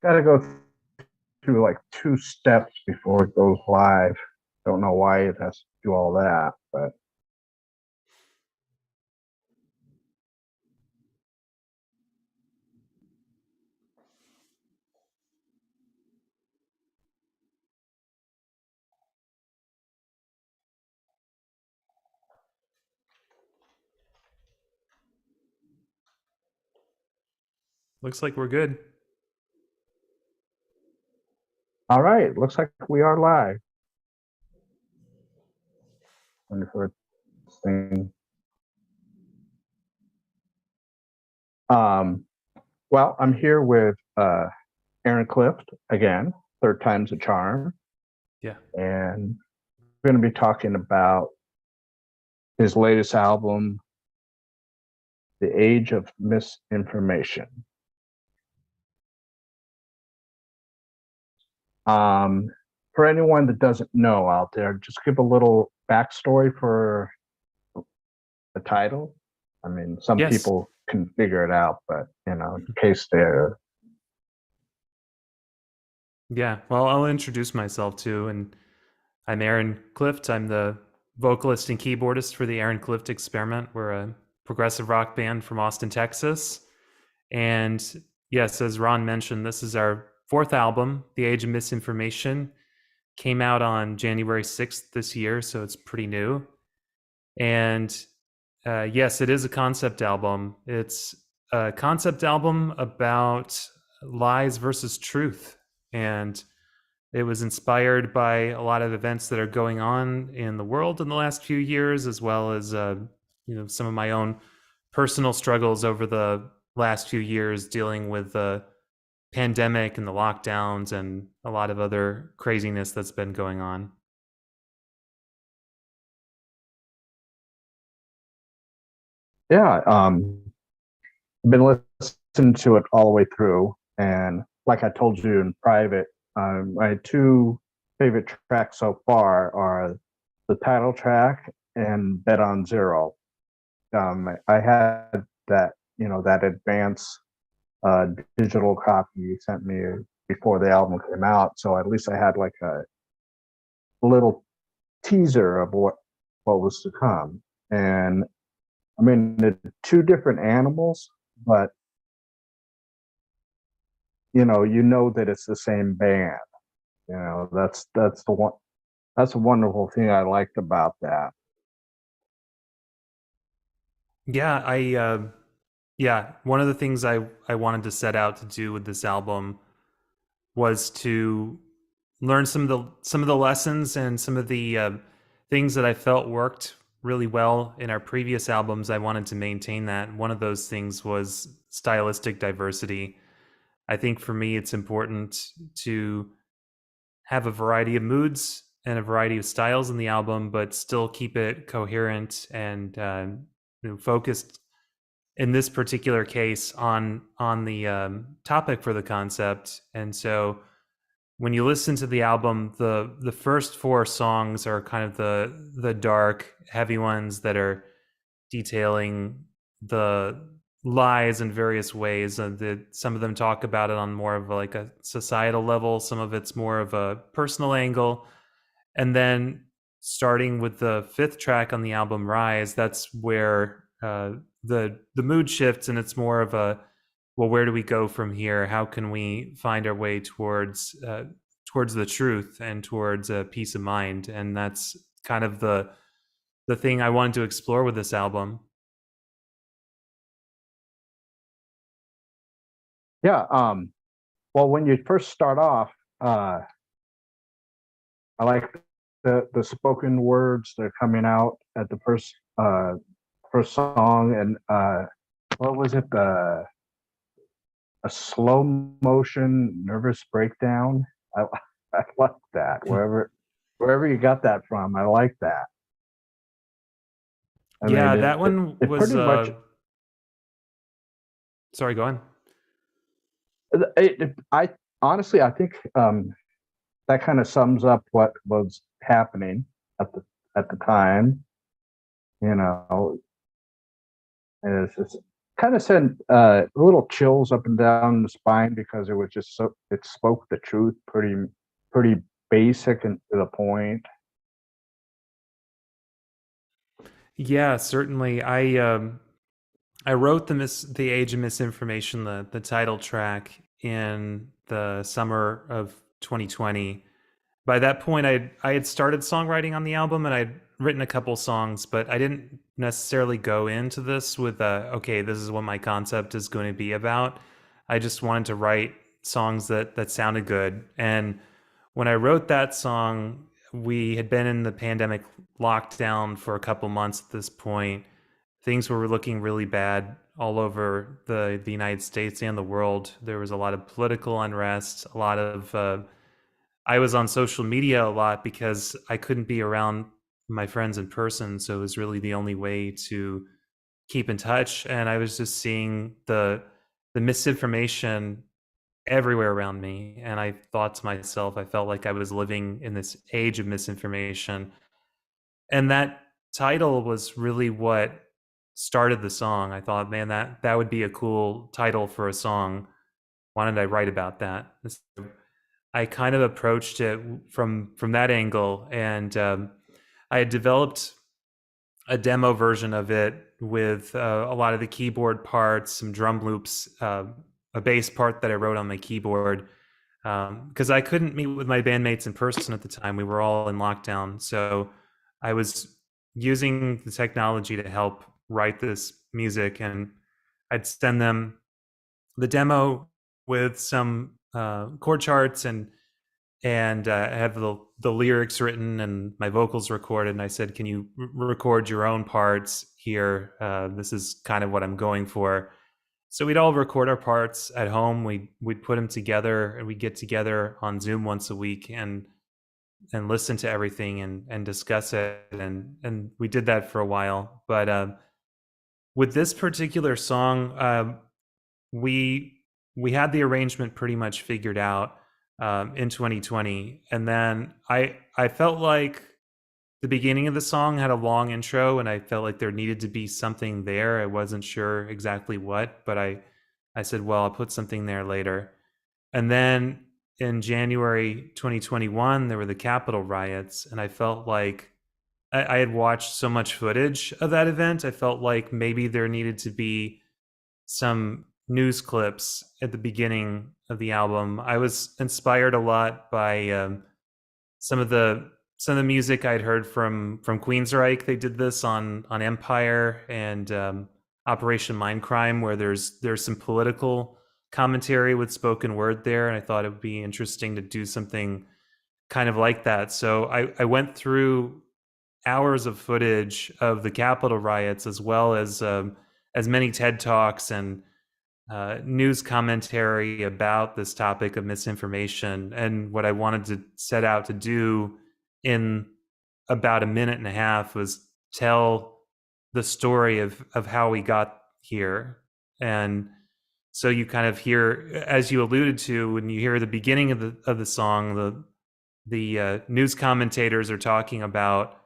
got to go through like two steps before it goes live. Don't know why it has to do all that, but Looks like we're good. all right. Looks like we are live. For this thing. Um, well, I'm here with Aaron Clift again, third time's a charm, Yeah. and we're going to be talking about his latest album, The Age of Misinformation. Um, for anyone that doesn't know out there, just give a little backstory for the title. I mean, some Yes. people can figure it out, but in case they're Yeah. Well, I'll introduce myself too. And I'm Aaron Clift. I'm the vocalist and keyboardist for the Aaron Clift Experiment. We're a progressive rock band from Austin, Texas. And yes, as Ron mentioned, this is our fourth album, The Age of Misinformation. Came out on January 6th this year, so it's pretty new. And yes, it is a concept album. It's a concept album about lies versus truth. And it was inspired by a lot of events that are going on in the world in the last few years, as well as some of my own personal struggles over the last few years dealing with the pandemic and the lockdowns and a lot of other craziness that's been going on. yeah. I've been listening to it all the way through, and like I told you in private, my two favorite tracks so far are the title track and Bet on Zero. I had that advance digital copy you sent me before the album came out, so at least I had like a little teaser of what was to come. And I mean, they're two different animals, but you know that it's the same band. That's the one. That's a wonderful thing I liked about that. Yeah, yeah, one of the things I wanted to set out to do with this album was to learn some of the lessons and some of the things that I felt worked really well in our previous albums. I wanted to maintain that. One of those things was stylistic diversity. I think for me, it's important to have a variety of moods and a variety of styles in the album, but still keep it coherent and focused in this particular case on the topic for the concept. And so when you listen to the album, the first four songs are kind of the dark, heavy ones that are detailing the lies in various ways. Some of them talk about it on more of like a societal level. Some of it's more of a personal angle. And then starting with the fifth track on the album, Rise, that's where the mood shifts, and it's more of a, well, where do we go from here? How can we find our way towards the truth and towards a peace of mind? And that's kind of the thing I wanted to explore with this album. Yeah. Well, when you first start off, uh, I like the spoken words that are coming out at the first song, and what was it? The A slow motion nervous breakdown. I I like that. Wherever you got that from, I like that. I mean, Yeah, that one it was pretty much sorry, go on. I honestly I think that kind of sums up what was happening at the time. You know, and it's just kind of sent little chills up and down the spine because it was just so it spoke the truth, pretty basic and to the point. Yeah, certainly. I wrote the Age of Misinformation, the title track, in the summer of 2020. By that point, I had started songwriting on the album, and I'd written a couple songs, but I didn't necessarily go into this with okay, this is what my concept is going to be about. I just wanted to write songs that sounded good. And when I wrote that song, we had been in the pandemic lockdown for a couple months at this point. Things were looking really bad all over the United States and the world. There was a lot of political unrest, a lot of I was on social media a lot because I couldn't be around my friends in person, so it was really the only way to keep in touch. And I was just seeing the misinformation everywhere around me, and I thought to myself, I felt like I was living in this age of misinformation. And that title was really what started the song. I thought, man, that would be a cool title for a song. Why didn't I write about that? I kind of approached it from that angle, and I had developed a demo version of it with a lot of the keyboard parts, some drum loops, a bass part that I wrote on my keyboard, because I couldn't meet with my bandmates in person at the time. We were all in lockdown, so I was using the technology to help write this music, and I'd send them the demo with some chord charts and I have the lyrics written and my vocals recorded. And I said, "Can you record your own parts here? This is kind of what I'm going for." So we'd all record our parts at home. We'd put them together, and we'd get together on Zoom once a week and listen to everything and discuss it. And we did that for a while. But with this particular song, we we had the arrangement pretty much figured out in 2020, and then I felt like the beginning of the song had a long intro, and I felt like there needed to be something there. I wasn't sure exactly what, but I said, well, I'll put something there later. And then in January 2021, there were the Capitol riots, and I felt like I had watched so much footage of that event. I felt like maybe there needed to be some news clips at the beginning of the album. I was inspired a lot by some of the music I'd heard from Queensryche. They did this on Empire and Operation Mindcrime, where there's some political commentary with spoken word there, and I thought it would be interesting to do something kind of like that. So I went through hours of footage of the Capitol riots, as many TED talks and news commentary about this topic of misinformation. And what I wanted to set out to do in about a minute and a half was tell the story of how we got here. And so you kind of hear, as you alluded to, when you hear the beginning of the song, the news commentators are talking about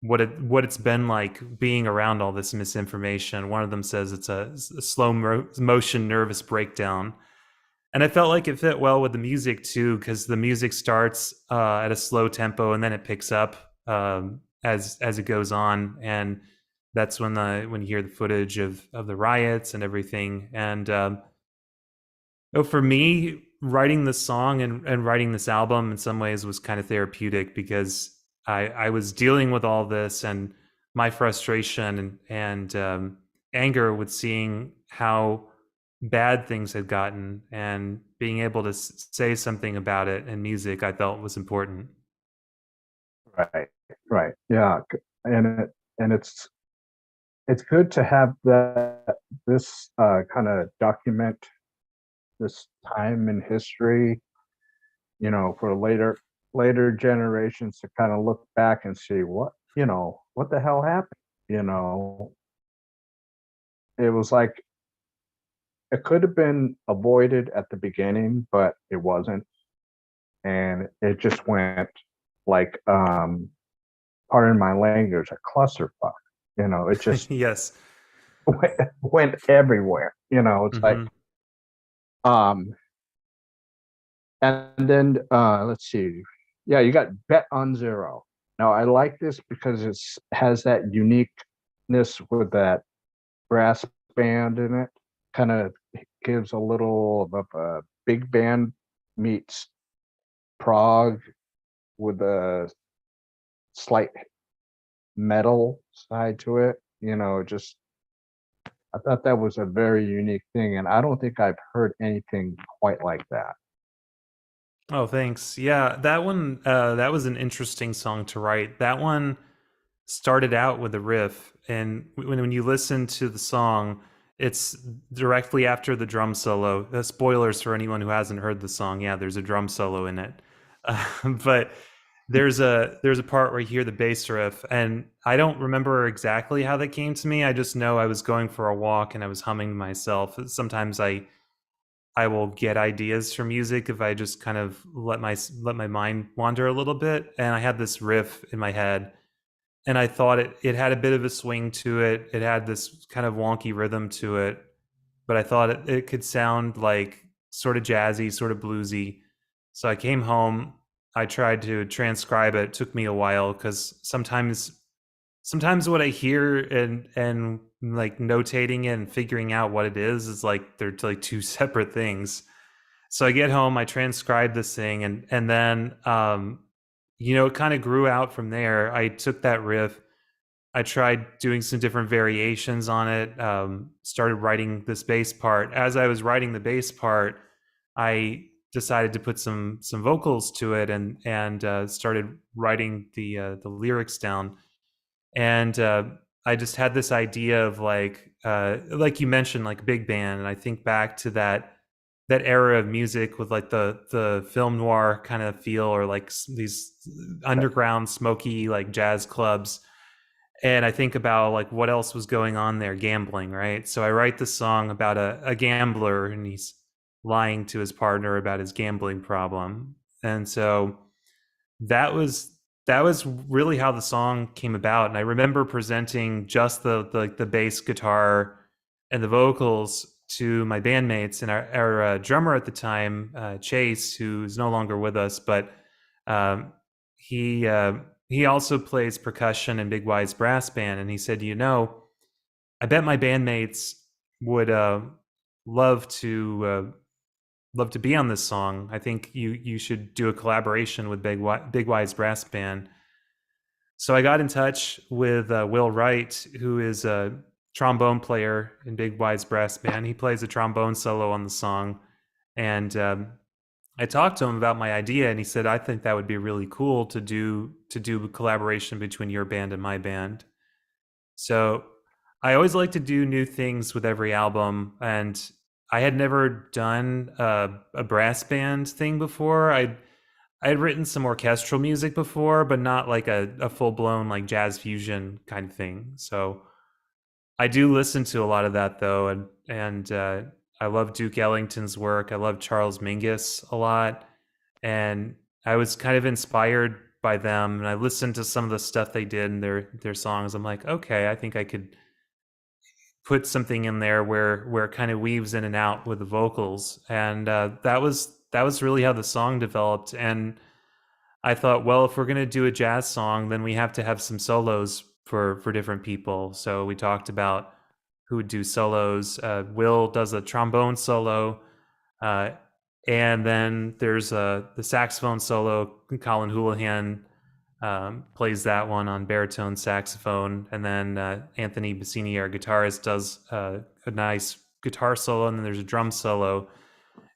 what it's been like being around all this misinformation. One of them says it's a slow motion nervous breakdown, and I felt like it fit well with the music too, because the music starts at a slow tempo and then it picks up as it goes on, and that's when you hear the footage of the riots and everything. And for me, writing this song and writing this album in some ways was kind of therapeutic, because I was dealing with all this and my frustration and anger with seeing how bad things had gotten, and being able to say something about it in music I felt was important. Right, right, yeah, and it's good to have that this kind of document this time in history, for later generations to kind of look back and see what the hell happened. You know, it was like it could have been avoided at the beginning, but it wasn't, and it just went like, pardon my language, a clusterfuck. It just Yes. went everywhere. It's like, Hmm. um, and then let's see, yeah, you got Bet on Zero. Now I like this because it's has that uniqueness with that brass band in it. Kind of gives a little of a big band meets prog with a slight metal side to it. Just I thought that was a very unique thing, and I don't think I've heard anything quite like that. Oh, thanks. Yeah, that one, that was an interesting song to write. That one started out with a riff, and when you listen to the song, it's directly after the drum solo. Spoilers for anyone who hasn't heard the song. Yeah, there's a drum solo in it, but there's a part where you hear the bass riff, and I don't remember exactly how that came to me. I just know I was going for a walk and I was humming to myself. Sometimes I will get ideas for music if I just kind of let my mind wander a little bit, and I had this riff in my head, and I thought it had a bit of a swing to it. It had this kind of wonky rhythm to it, but I thought it could sound like sort of jazzy, sort of bluesy. So I came home. I tried to transcribe it. It took me a while because sometimes what I hear and like notating it and figuring out what it is like they're like two separate things. So I get home, I transcribe this thing, and then it kind of grew out from there. I took that riff, I tried doing some different variations on it. Started writing this bass part. As I was writing the bass part, I decided to put some vocals to it and started writing the lyrics down. And I just had this idea of like you mentioned, like big band, and I think back to that era of music with like the film noir kind of feel, or like these underground smoky like jazz clubs. And I think about like what else was going on there, gambling, right? So I write this song about a gambler, and he's lying to his partner about his gambling problem. And so that was that was really how the song came about. And I remember presenting just the bass guitar and the vocals to my bandmates, and our drummer at the time, Chase, who's no longer with us, but um, he also plays percussion in Big Wise Brass Band. And he said, I bet my bandmates would love to love to be on this song. I think you should do a collaboration with Big Wise Brass Band. So I got in touch with Will Wright, who is a trombone player in Big Wise Brass Band. He plays a trombone solo on the song, and I talked to him about my idea, and he said, "I think that would be really cool to do a collaboration between your band and my band." So I always like to do new things with every album, and I had never done a brass band thing before. I had written some orchestral music before, but not like a full blown like jazz fusion kind of thing. So I do listen to a lot of that though, and I love Duke Ellington's work. I love Charles Mingus a lot, and I was kind of inspired by them. And I listened to some of the stuff they did in their songs. I'm like, okay, I think I could put something in there where it kind of weaves in and out with the vocals, and that was really how the song developed. And I thought, well, if we're gonna do a jazz song, then we have to have some solos for different people. So we talked about who would do solos. Will does a trombone solo, uh, and then there's the saxophone solo. Colin Houlihan plays that one on baritone saxophone, and then Anthony Bassini, our guitarist, does a nice guitar solo, and then there's a drum solo.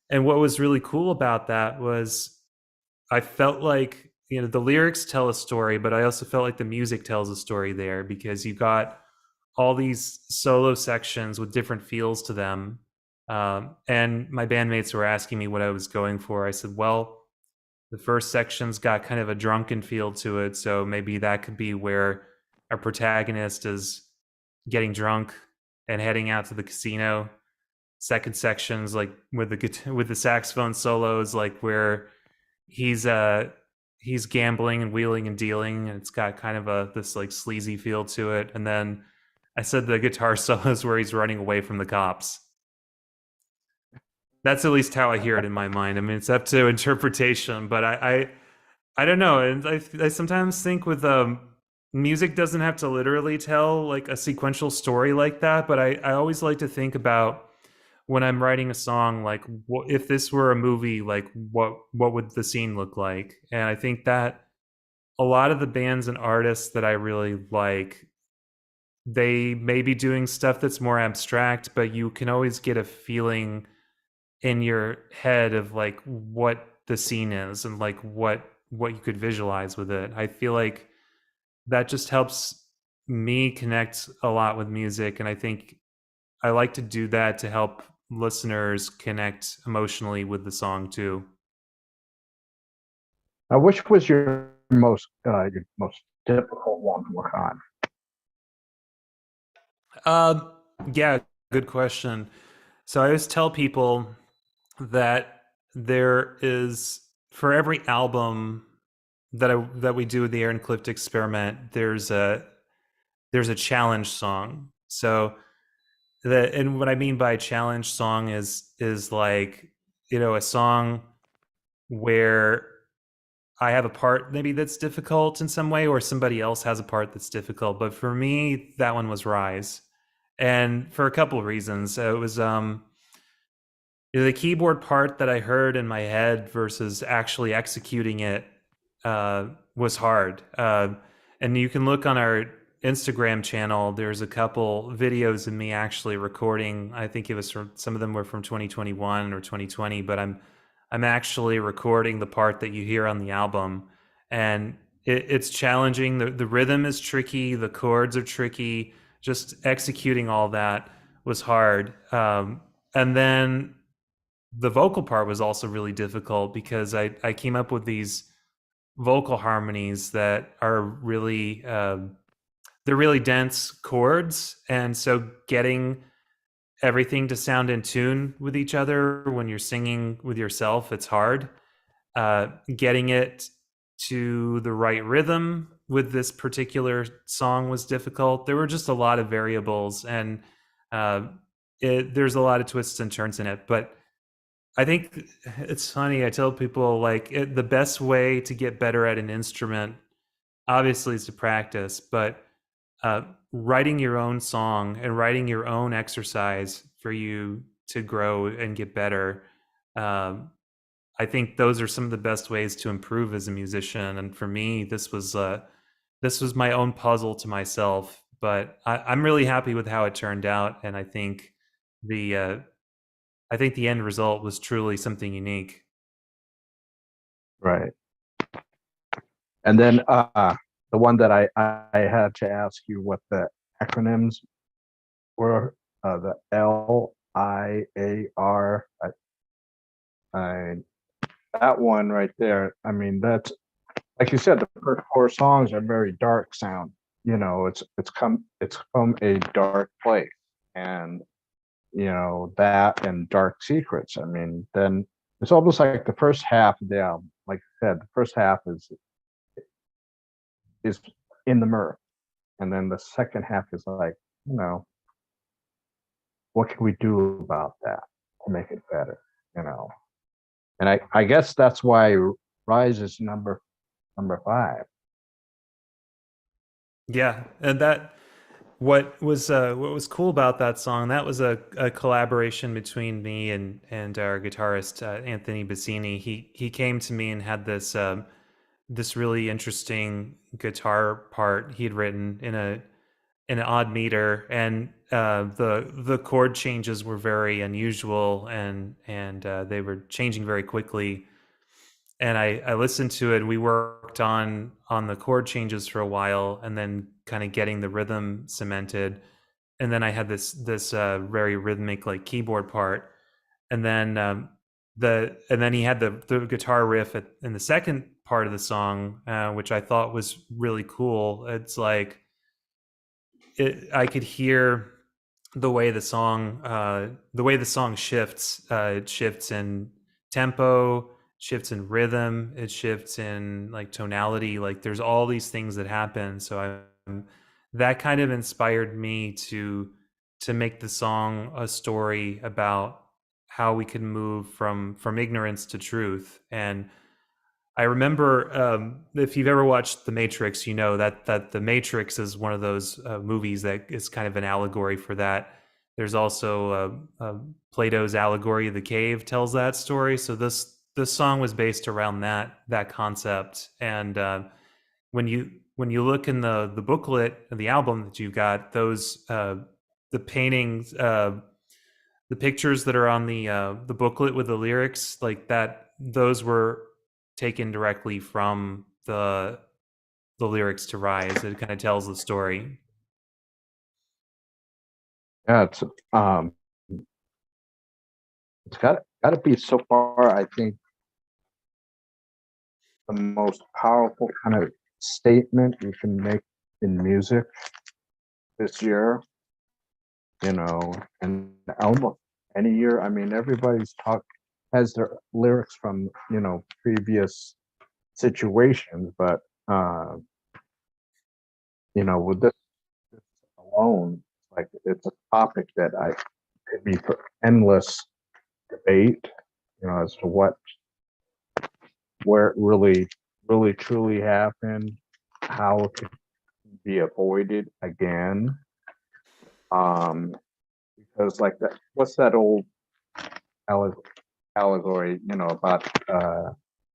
And what was really cool about that was I felt like the lyrics tell a story, but I also felt like the music tells a story there, because you got all these solo sections with different feels to them. And my bandmates were asking me what I was going for. I said, well, the first section's got kind of a drunken feel to it, so maybe that could be where our protagonist is getting drunk and heading out to the casino. Second section's like with the saxophone solos, like where he's uh he's gambling and wheeling and dealing, and it's got kind of a this like sleazy feel to it. And then I said the guitar solos where he's running away from the cops. That's at least how I hear it in my mind. I mean, it's up to interpretation, but I don't know. And I sometimes think with music doesn't have to literally tell like a sequential story like that, but I always like to think about when I'm writing a song, like if this were a movie, like what would the scene look like? And I think that a lot of the bands and artists that I really like, they may be doing stuff that's more abstract, but you can always get a feeling in your head of like what the scene is and like what you could visualize with it. I feel like that just helps me connect a lot with music, and I think I like to do that to help listeners connect emotionally with the song too. Which was your most difficult one to work on? Uh, yeah, good question. So I always tell people that there is for every album that we do with the Aaron Clift experiment, there's a challenge song. So and what I mean by challenge song is like, a song where I have a part maybe that's difficult in some way, or somebody else has a part that's difficult. But for me, that one was Rise, and for a couple of reasons. It was the keyboard part that I heard in my head versus actually executing it was hard. And you can look on our Instagram channel. There's a couple videos of me actually recording. I think it was from some of them were from 2021 or 2020, but I'm actually recording the part that you hear on the album, and it's challenging. The rhythm is tricky. The chords are tricky. Just executing all that was hard. And then the vocal part was also really difficult because I came up with these vocal harmonies that are really they're really dense chords, and so getting everything to sound in tune with each other when you're singing with yourself, it's hard. Getting it to the right rhythm with this particular song was difficult. There were just a lot of variables, and uh, there's a lot of twists and turns in it, but I think it's funny. I tell people like the best way to get better at an instrument, obviously, is to practice. But uh, writing your own song and writing your own exercise for you to grow and get better, um, I think those are some of the best ways to improve as a musician. And for me, this was my own puzzle to myself. But I'm really happy with how it turned out, and the I think the end result was truly something unique. Right. And then the one that I had to ask you what the acronyms were, the LIAR. I that one right there. I mean, that's like you said. The first four songs are very dark sound. It's from a dark place, and that and Dark Secrets. I mean, then it's almost like the first half of the album. Like I said, the first half is in the mirror, and then the second half is like, you know, what can we do about that to make it better? You know, and I guess that's why Rise is number five. Yeah, and what was cool about that song, that was a collaboration between me and our guitarist Anthony Bassini. He came to me and had this really interesting guitar part he'd written in an odd meter, and the chord changes were very unusual, and they were changing very quickly. And I listened to it, and we worked on the chord changes for a while, and then kind of getting the rhythm cemented. And then I had this very rhythmic like keyboard part, and then and then he had the guitar riff in the second part of the song, which I thought was really cool. It's like I could hear the way the song shifts. It shifts in tempo, shifts in rhythm, it shifts in like tonality. Like there's all these things that happen. So I'm that kind of inspired me to make the song a story about how we can move from ignorance to truth. And I remember, if you've ever watched The Matrix, you know that The Matrix is one of those movies that is kind of an allegory for that. There's also Plato's allegory of the cave tells that story. So this song was based around that concept. And when you look in the booklet of the album that you got, those the paintings, the pictures that are on the booklet with the lyrics, like that, those were taken directly from the lyrics to Rise. It kind of tells the story. Yeah, um, it's got to be so far. I think the most powerful kind of statement you can make in music this year. You know, and almost any year. I mean, everybody's talk has their lyrics from previous situations, but uh, with this alone, like it's a topic that I could be for endless debate, as to where it really truly happened, how it could be avoided again. Um, because like that, what's that old allegory, about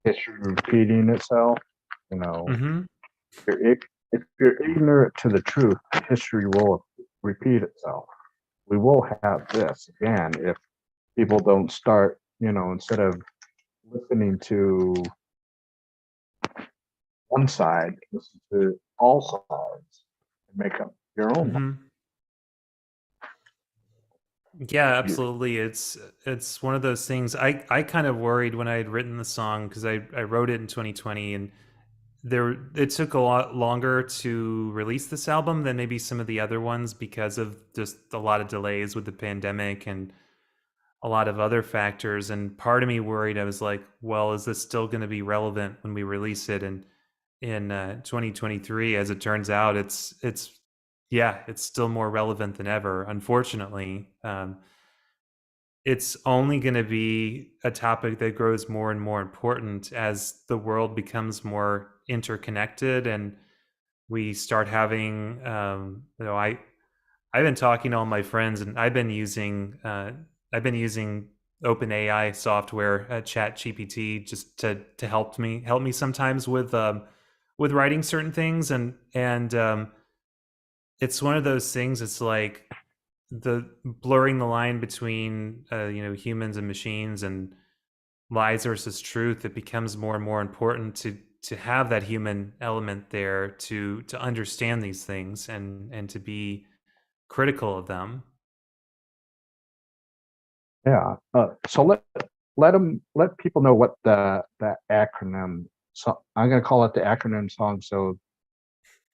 history repeating itself? You know, Mm-hmm. if you're ignorant to the truth, history will repeat itself. We will have this again if people don't start, instead of listening to one side, listen to all sides and make up your own mind. Mm-hmm. Yeah, absolutely. It's one of those things. I kind of worried when I had written the song because I wrote it in 2020, and it took a lot longer to release this album than maybe some of the other ones because of just a lot of delays with the pandemic and a lot of other factors. And part of me worried. I was like, well, is this still going to be relevant when we release it in 2023? As it turns out, it's yeah, it's still more relevant than ever, unfortunately. It's only going to be a topic that grows more and more important as the world becomes more interconnected, and we start having I've been talking to all my friends, and I've been using OpenAI software, Chat GPT, just to help me sometimes with writing certain things. And it's one of those things. It's like the blurring the line between humans and machines and lies versus truth. It becomes more and more important to have that human element there to understand these things and to be critical of them. Yeah. So let people know what the acronym. So I'm gonna call it the acronym song so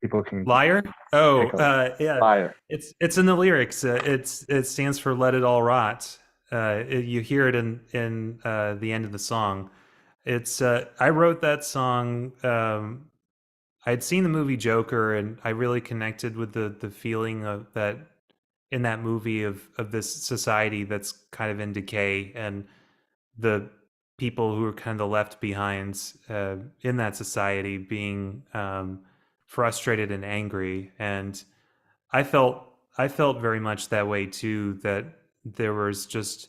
people can Liar? Oh, take a yeah. fire. It's in the lyrics. It stands for "Let It All Rot." You hear it in the end of the song. It's I wrote that song. I'd seen the movie Joker, and I really connected with the feeling of that in that movie of this society that's kind of in decay, and the people who are kind of left behind in that society being frustrated and angry. And I felt I felt very much that way too. That there was just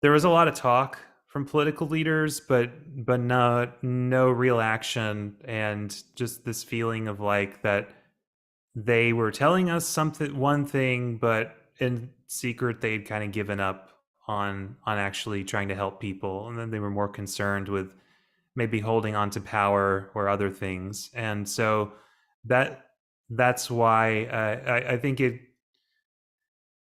there was a lot of talk from political leaders, but no real action, and just this feeling of like that they were telling us something one thing, but in secret they'd kind of given up on actually trying to help people, and then they were more concerned with maybe holding on to power or other things. And so that that's why I think it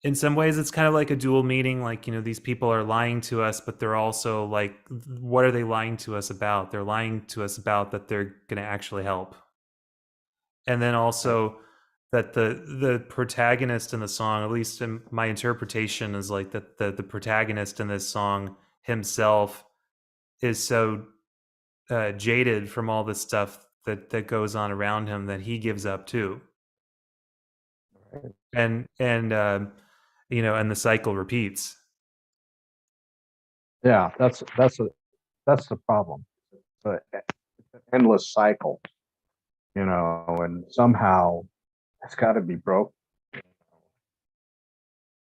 in some ways it's kind of like a dual meaning. Like, these people are lying to us, but they're also like, what are they lying to us about? They're lying to us about that they're going to actually help. And then Right. also that the protagonist in the song, at least in my interpretation, is like that the protagonist in this song himself is so jaded from all this stuff that goes on around him that he gives up too. and you know, and the cycle repeats. Yeah, that's the problem. It's an endless cycle, and somehow it's got to be broke.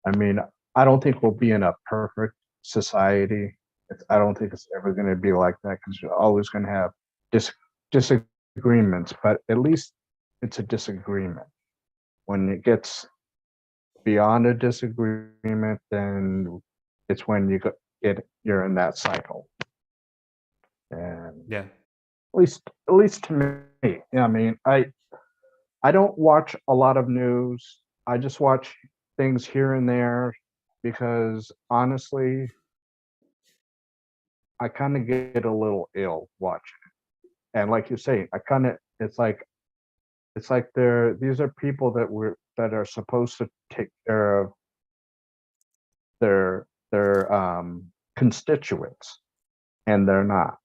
I mean, I don't think we'll be in a perfect society. I don't think it's ever going to be like that because you're always going to have dis- disagreements, but at least it's a disagreement. When it gets beyond a disagreement, then it's when you're in that cycle. And Yeah. at least to me, I mean, I don't watch a lot of news. I just watch things here and there because honestly, I kind of get a little ill watching. And like you say, I kind of it's like these are people that are supposed to take care of their constituents, and they're not,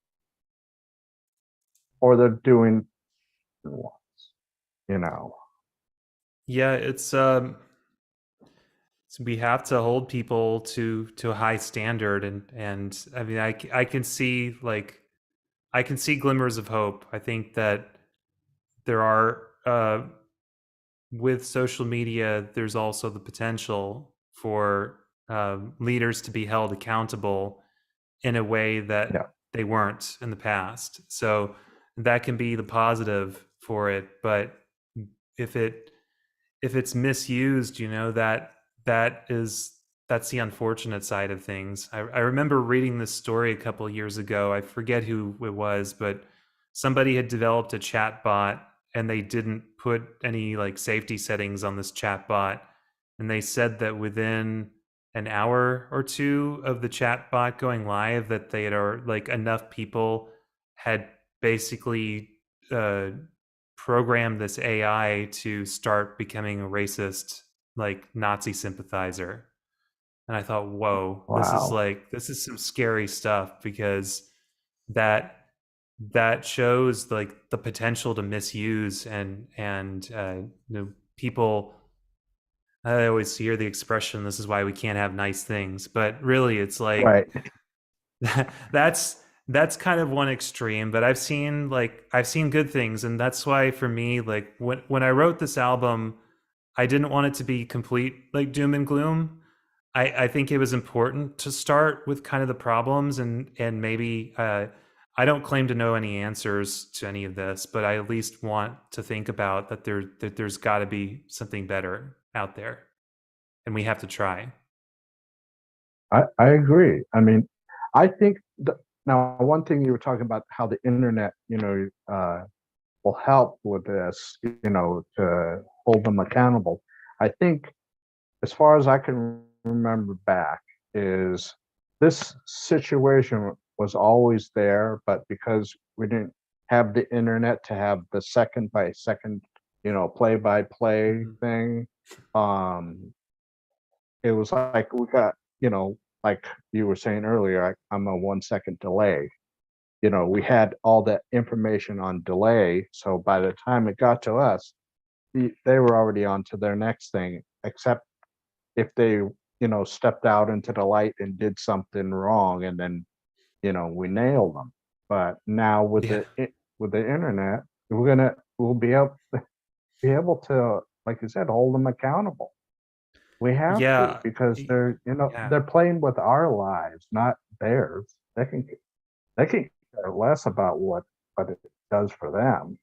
or they're doing, you know. Yeah, we have to hold people to a high standard, and I mean, I can see like I can see glimmers of hope. I think that there are with social media, there's also the potential for leaders to be held accountable in a way that Yeah, they weren't in the past. So that can be the positive for it. But if it if it's misused, you know, that is that's the unfortunate side of things. I remember reading this story a couple of years ago. I forget who it was, but somebody had developed a chat bot and they didn't put any like safety settings on this chat bot. And they said that within an hour or two of the chat bot going live, that they had like enough people had basically uh, program this AI to start becoming a racist, like Nazi sympathizer. And I thought, whoa, wow, this is some scary stuff because that that shows like the potential to misuse and you know, people. I always hear the expression, "This is why we can't have nice things," but really, it's like right, that's that's kind of one extreme, but I've seen good things, and that's why for me, like when I wrote this album, I didn't want it to be complete like doom and gloom. I think it was important to start with kind of the problems and maybe I don't claim to know any answers to any of this, but I at least want to think about that there's got to be something better out there, and we have to try. I agree. I mean, I think now one thing you were talking about how the internet, will help with this, to hold them accountable. I think, as far as I can remember back, is this situation was always there, but because we didn't have the internet to have the second by second, play by play Mhm. thing, um, it was like we got, like you were saying earlier, I'm a 1 second delay. We had all that information on delay. So by the time it got to us, they were already on to their next thing, except if they, stepped out into the light and did something wrong, and then, we nailed them. But now Yeah, with the internet, we'll be able to, like you said, hold them accountable. We have to yeah, because yeah. they're playing with our lives, not theirs. They can care less about what it does for them,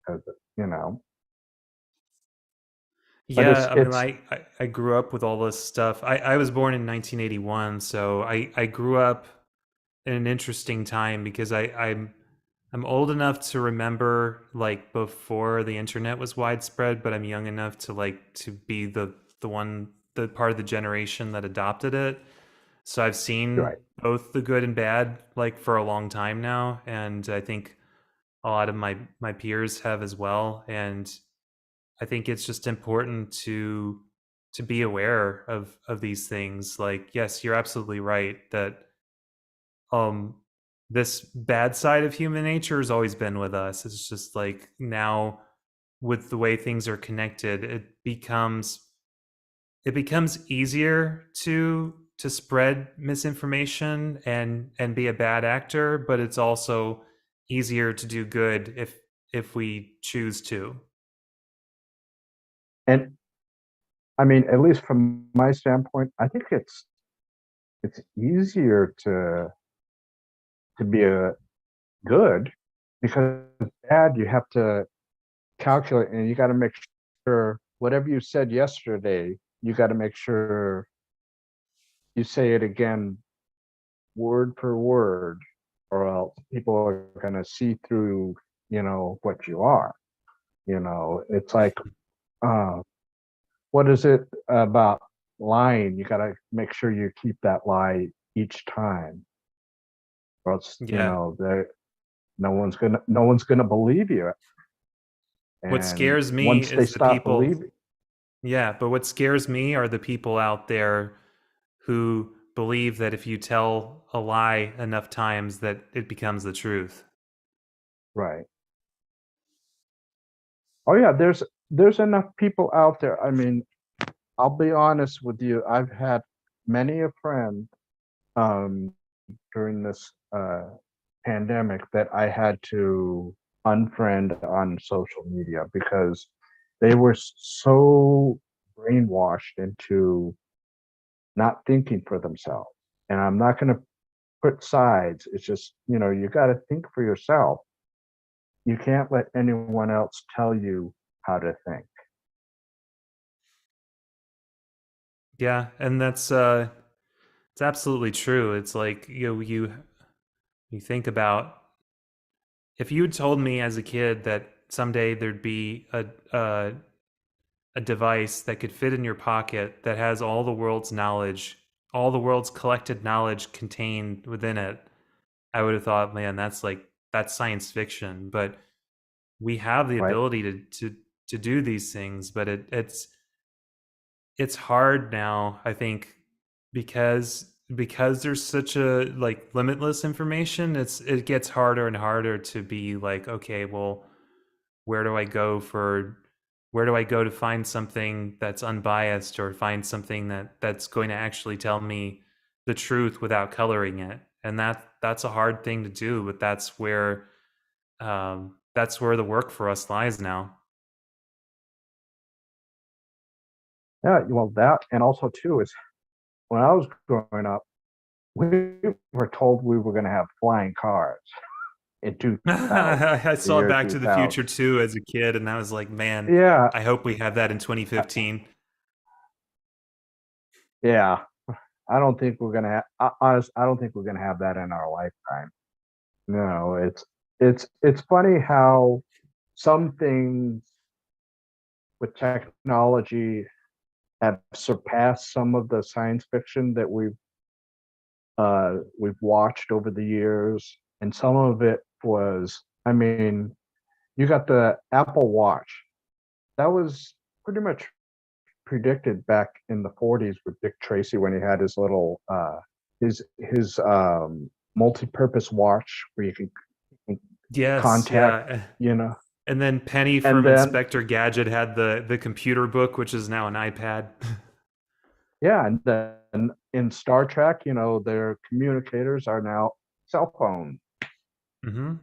because you know. But Yeah, it's I mean, it's I grew up with all this stuff. I was born in 1981, so I grew up in an interesting time because I'm old enough to remember like before the internet was widespread, but I'm young enough to like to be the part of the generation that adopted it. So I've seen right. both the good and bad like for a long time now, and I think a lot of my peers have as well. And I think it's just important to be aware of these things. Like, yes, you're absolutely right that um this bad side of human nature has always been with us. It's just like now with the way things are connected, it becomes easier to spread misinformation and be a bad actor, but it's also easier to do good if we choose to. And I mean, at least from my standpoint, I think it's easier to be a good because bad you have to calculate and you got to make sure whatever you said yesterday, you got to make sure you say it again word per word, or else people are going to see through, what you are. It's like, uh, what is it about lying? You got to make sure you keep that lie each time, or else, Yeah. no one's gonna believe you. What And scares me once they is the stop people. believing, Yeah, but what scares me are the people out there who believe that if you tell a lie enough times that it becomes the truth. right? Oh yeah, there's enough people out there. I mean, I'll be honest with you. I've had many a friend um, during this pandemic that I had to unfriend on social media because they were so brainwashed into not thinking for themselves. And I'm not going to put sides. It's just, you got to think for yourself. You can't let anyone else tell you how to think. Yeah, and that's it's absolutely true. It's like you think about, if you had told me as a kid that someday there'd be a device that could fit in your pocket that has all the world's knowledge, all the world's collected knowledge contained within it, I would have thought, man, that's science fiction. But we have the Right? ability to do these things, but it's hard now, I think, because there's such a like limitless information. It gets harder and harder to be like, okay, well, where do I go for where do I go to find something that's unbiased, or find something that's going to actually tell me the truth without coloring it? And that's a hard thing to do, but that's where the work for us lies now. Yeah. Well, that and also too is when I was growing up, we were told we were going to have flying cars in 2000, I the saw year Back to the 2000. Future 2 as a kid, and I was like, man, Yeah. I hope we have that in uh, 2015. Yeah. I don't think we're going to have, honest, I don't think we're going to have that in our lifetime. No, it's funny how some things with technology have surpassed some of the science fiction that we've watched over the years, and some of it was, I mean, you got the Apple Watch. That was pretty much predicted back in the 40s with Dick Tracy when he had his little his multi-purpose watch where you can Yes, contact, yeah. you know, And then Penny and from then Inspector Gadget had the computer book, which is now an iPad. yeah, and then in Star Trek, their communicators are now cell phones. Hmm.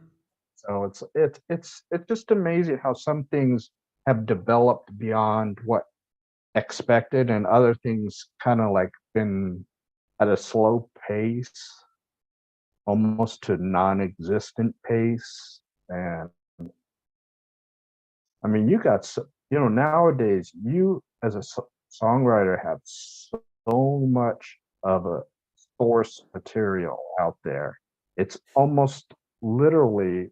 So it's just amazing how some things have developed beyond what expected, and other things kind of like been at a slow pace, almost to non-existent pace. And I mean, nowadays you as a songwriter have so much of a source material out there. It's almost literally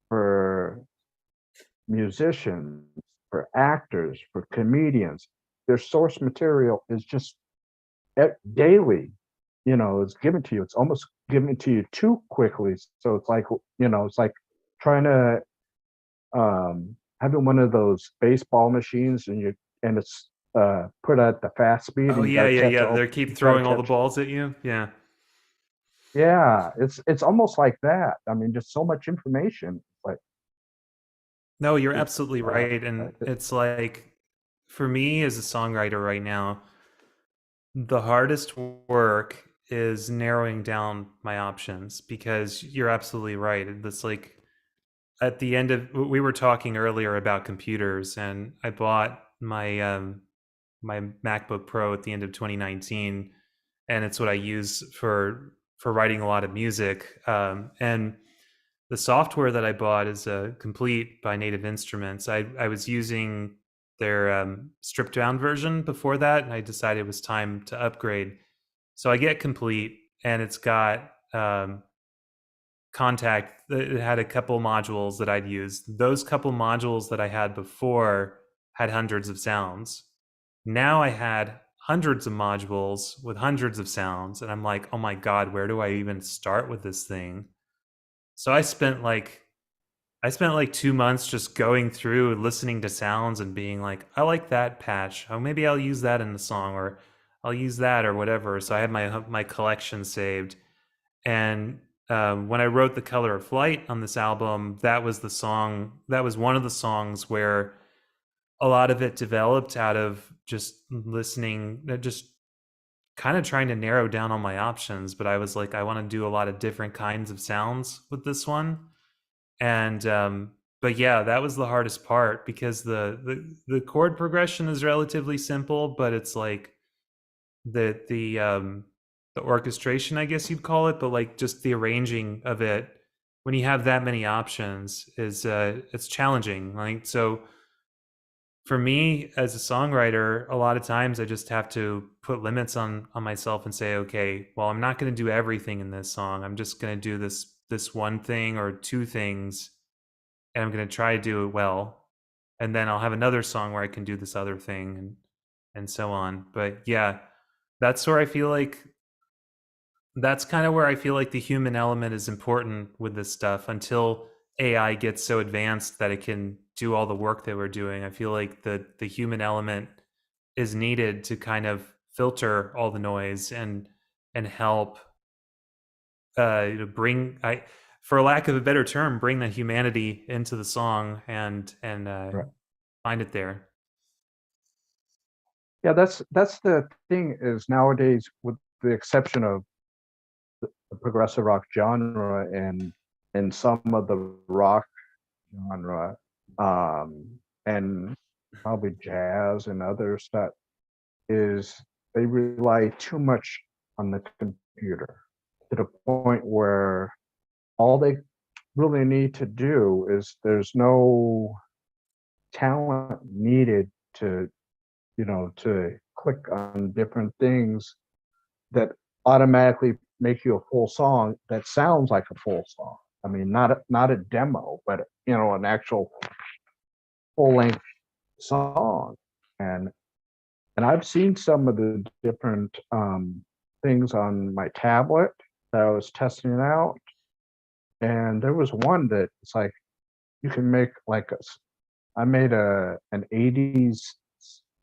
for musicians, for actors, for comedians. Their source material is just daily. It's given to you. It's almost given to you too quickly. So it's like trying to having one of those baseball machines, and it's put at the fast speed, Oh and yeah, yeah, yeah. They keep you got to throwing all the catch. balls at you. Yeah. Yeah, it's almost like that. I mean, just so much information. Like, No, you're Is absolutely uh, right. And it's like, for me as a songwriter right now, the hardest work is narrowing down my options because you're absolutely right. It's like at the end of, we were talking earlier about computers, and I bought my MacBook Pro at the end of 2019, and it's what I use for writing a lot of music. And the software that I bought is complete by Native Instruments. I was using their stripped down version before that, and I decided it was time to upgrade. So I get complete, and it's got contact. It had a couple modules that I'd used. Those couple modules that I had before had hundreds of sounds. Now I had hundreds of modules with hundreds of sounds, and I'm like, oh my god, where do I even start with this thing? So I spent like 2 months just going through and listening to sounds and being like, I like that patch. Oh, maybe I'll use that in the song, or I'll use that or whatever. So I had my collection saved. And when I wrote "The Color of Flight" on this album, that was the song. That was one of the songs where a lot of it developed out of just listening, just kind of trying to narrow down on my options. But I was like, I want to do a lot of different kinds of sounds with this one. And but yeah, that was the hardest part because the chord progression is relatively simple, but it's like the orchestration, I guess you'd call it, but like just the arranging of it when you have that many options is it's challenging. Like, so for me as a songwriter, a lot of times I just have to put limits on myself and say, okay, well, I'm not going to do everything in this song. I'm just going to do this one thing or two things, and I'm going to try to do it well. And then I'll have another song where I can do this other thing, and so on. But yeah, that's where I feel like that's kind of where I feel like the human element is important with this stuff until AI gets so advanced that it can do all the work that we're doing. I feel like the human element is needed to kind of filter all the noise and help bring, I for lack of a better term, bring the humanity into the song and right. find it there. Yeah, that's the thing is nowadays, with the exception of the progressive rock genre and some of the rock genre, and probably jazz and other stuff, is they rely too much on the computer to the point where all they really need to do is there's no talent needed to, to click on different things that automatically make you a full song that sounds like a full song. I mean, not a demo, but an actual full length song. And and I've seen some of the different things on my tablet that I was testing it out, and there was one that it's like you can make like I made an '80s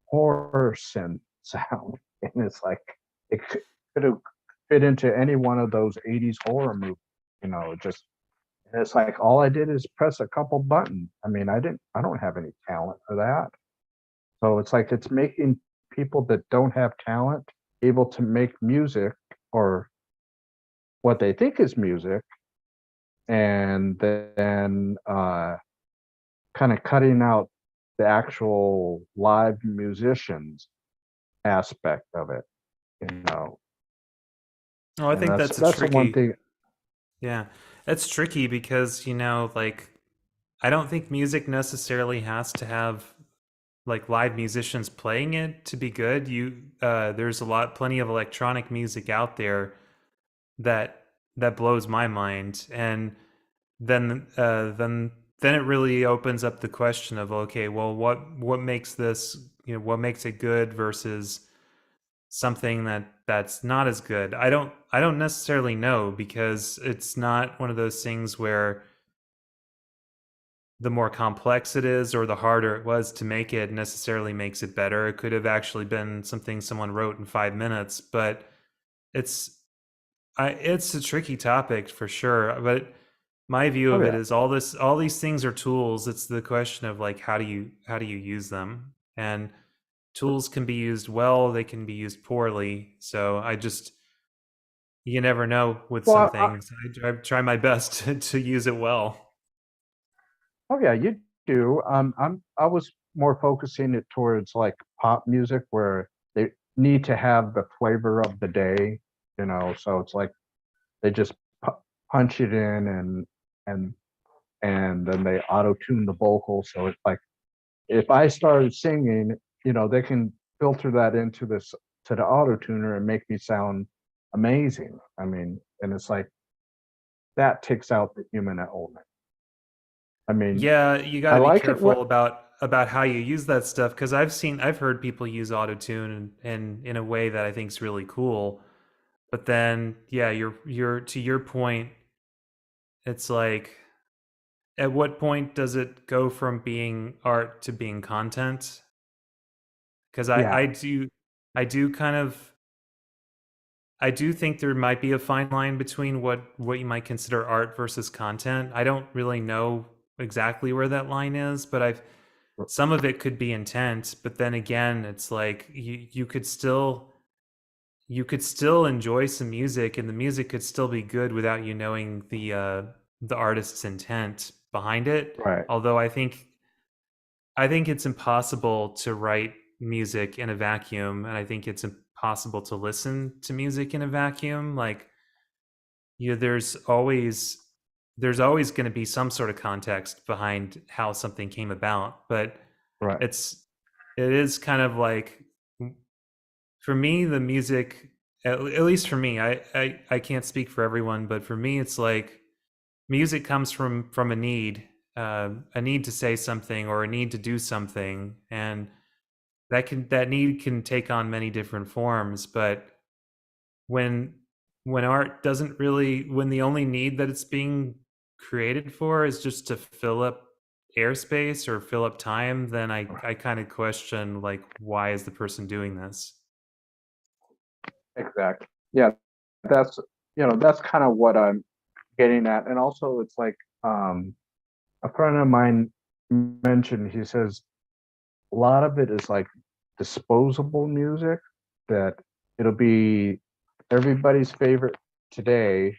horror synth sound, and it's like it could have fit into any one of those '80s horror movies. Just and it's like all I did is press a couple buttons. I mean, I don't have any talent for that. So it's like it's making people that don't have talent able to make music or what they think is music, and then kind of cutting out the actual live musicians aspect of it, you know. Oh, I And think that's that's a that's the one tricky, thing. yeah, it's tricky because like I don't think music necessarily has to have like live musicians playing it to be good. There's plenty of electronic music out there that that blows my mind, and then it really opens up the question of, okay, well, what makes this, what makes it good versus something that's not as good. I don't necessarily know, because it's not one of those things where the more complex it is or the harder it was to make it necessarily makes it better. It could have actually been something someone wrote in 5 minutes, but it's it's a tricky topic for sure. But my view Oh of it yeah. is all these things are tools. It's the question of like how do you use them? And tools can be used well, they can be used poorly. So I just you never know with some Well, things. I try my best to use it well. oh yeah, you do. I was more focusing it towards like pop music where they need to have the flavor of the day, so it's like they just punch it in and and then they auto tune the vocal. So it's like if I started singing, they can filter that into this to the auto tuner and make me sound amazing. I mean, and it's like that takes out the human element. I mean, Yeah, you got I to be like it. careful What? about how you use that stuff because I've heard people use autotune and in a way that I think is really cool. But then, yeah, you're to your point, it's like at what point does it go from being art to being content? Because Yeah, I do kind of I do think there might be a fine line between what you might consider art versus content. I don't really know exactly where that line is, but I've some of it could be intent, but then again, it's like you could still enjoy some music and the music could still be good without you knowing the artist's intent behind it. right, Although I think it's impossible to write music in a vacuum, and I think it's impossible to listen to music in a vacuum. Like, there's always going to be some sort of context behind how something came about, but right, it's it is kind of like for me the music at least for me I can't speak for everyone, but for me it's like music comes from a need to say something or a need to do something, and that need can take on many different forms. But when art doesn't really when the only need that it's being created for is just to fill up airspace or fill up time, then I kind of question like why is the person doing this. exactly. Yeah, that's that's kind of what I'm getting at. And also, it's like a friend of mine mentioned. He says a lot of it is like disposable music that it'll be everybody's favorite today,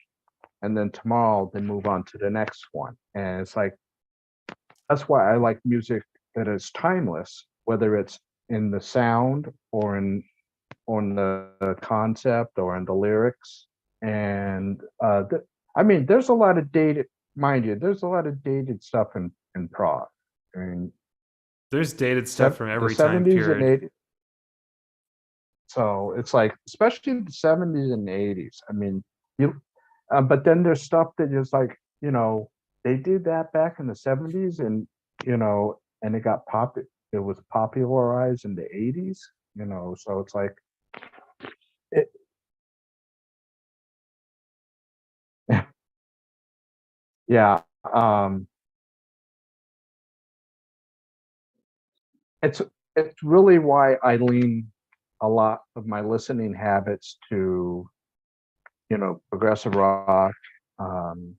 and then tomorrow they move on to the next one. And it's like that's why I like music that is timeless, whether it's in the sound or in on the concept or in the lyrics. And I mean, there's a lot of dated, mind you, there's a lot of dated stuff in prog. I mean, There's dated stuff from the every time 70s and period. 80s. So it's like, especially the 70s and 80s. I mean, you, but then there's stuff that is like, they did that back in the 70s and it got it was popularized in the 80s, so it's like, it, yeah, um, it's, it's really why I lean a lot of my listening habits to, progressive rock. Um,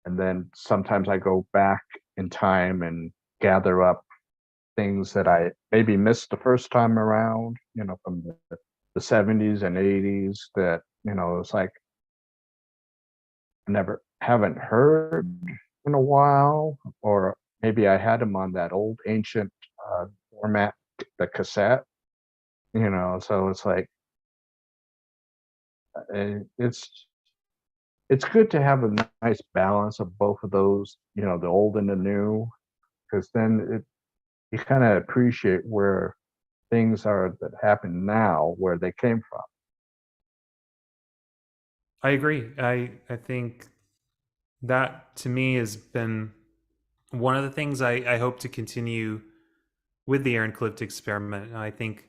and then sometimes I go back in time and gather up things that I maybe missed the first time around, from the 70s and 80s that, it's like I never haven't heard in a while, or maybe I had them on that old ancient format, the cassette, so it's like it's good to have a nice balance of both of those, the old and the new, because then you kind of appreciate where things are that happen now, where they came from. I agree. I think that to me has been one of the things I hope to continue with the Aaron Clift experiment. I think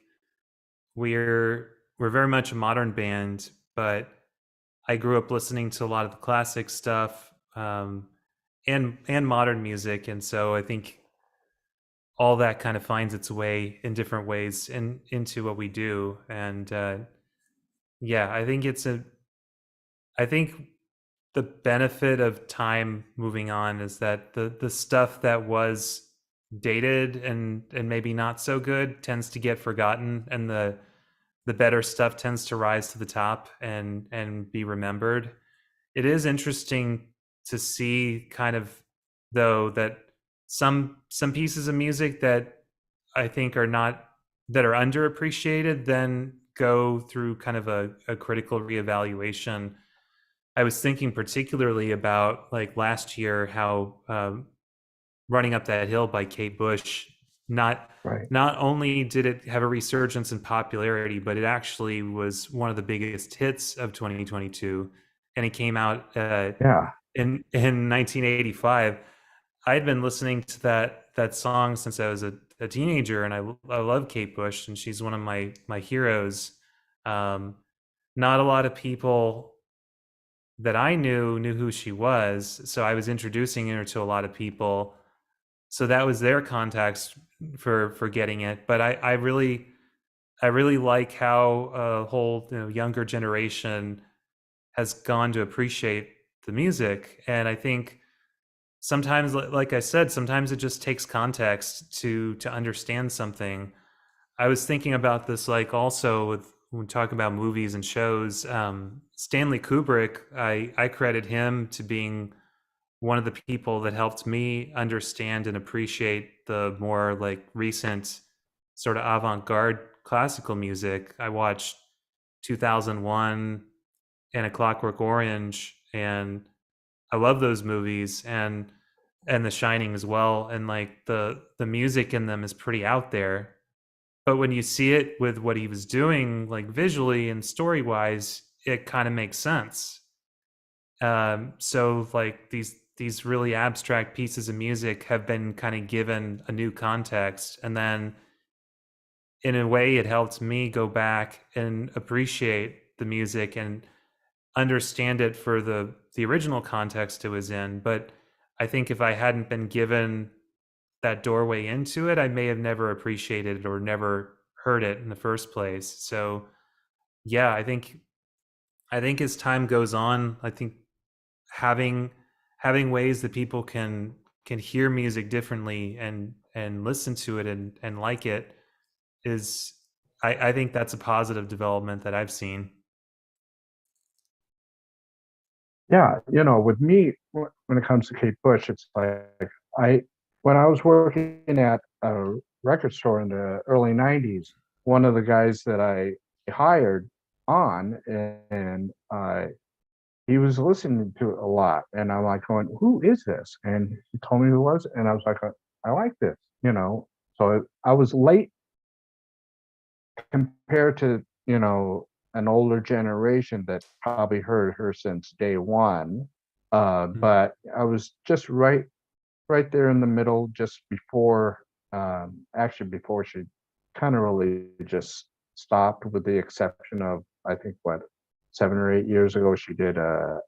we're very much a modern band, but I grew up listening to a lot of the classic stuff, and modern music, and so I think all that kind of finds its way in different ways into what we do. And yeah, I think the benefit of time moving on is that the stuff that was dated and maybe not so good tends to get forgotten, and the better stuff tends to rise to the top and be remembered. It is interesting to see kind of, though, that some pieces of music that I think are not, that are underappreciated, then go through kind of a critical reevaluation. I was thinking particularly about, like, last year, how Running Up That Hill by Kate Bush, not Right. not only did it have a resurgence in popularity, but it actually was one of the biggest hits of 2022, and it came out Yeah. in 1985. I'd been listening to that song since I was a teenager, and I love Kate Bush, and she's one of my heroes. Um, Not a lot of people that I knew who she was, so I was introducing her to a lot of people. So that was their context for getting it. But I really like how a whole, younger generation has gone to appreciate the music, and I think sometimes, like I said, sometimes it just takes context to understand something. I was thinking about this, like, also with when we talk about movies and shows. Stanley Kubrick, I credit him to being one of the people that helped me understand and appreciate the more, like, recent sort of avant-garde classical music. I watched 2001 and A Clockwork Orange, and I love those movies, and The Shining as well, and, like, the music in them is pretty out there. But when you see it with what he was doing, like, visually and story-wise, it kind of makes sense. So, like, these really abstract pieces of music have been kind of given a new context, and then in a way, it helped me go back and appreciate the music and understand it for the original context it was in. But I think if I hadn't been given that doorway into it, I may have never appreciated it or never heard it in the first place. So yeah, I think as time goes on, I think having having ways that people can hear music differently and listen to it and like it is, I think that's a positive development that I've seen. Yeah. With me, when it comes to Kate Bush, it's like I, when I was working at a record store in the early 90s, one of the guys that I hired on, and he was listening to it a lot. And I'm like, going, who is this? And he told me who it was. And I was like, I like this. So I was late compared to, an older generation that probably heard her since day one. Mhm. But I was just right there in the middle, just before, actually before she kind of really just stopped, with the exception of, I think, what, 7 or 8 years ago, she did a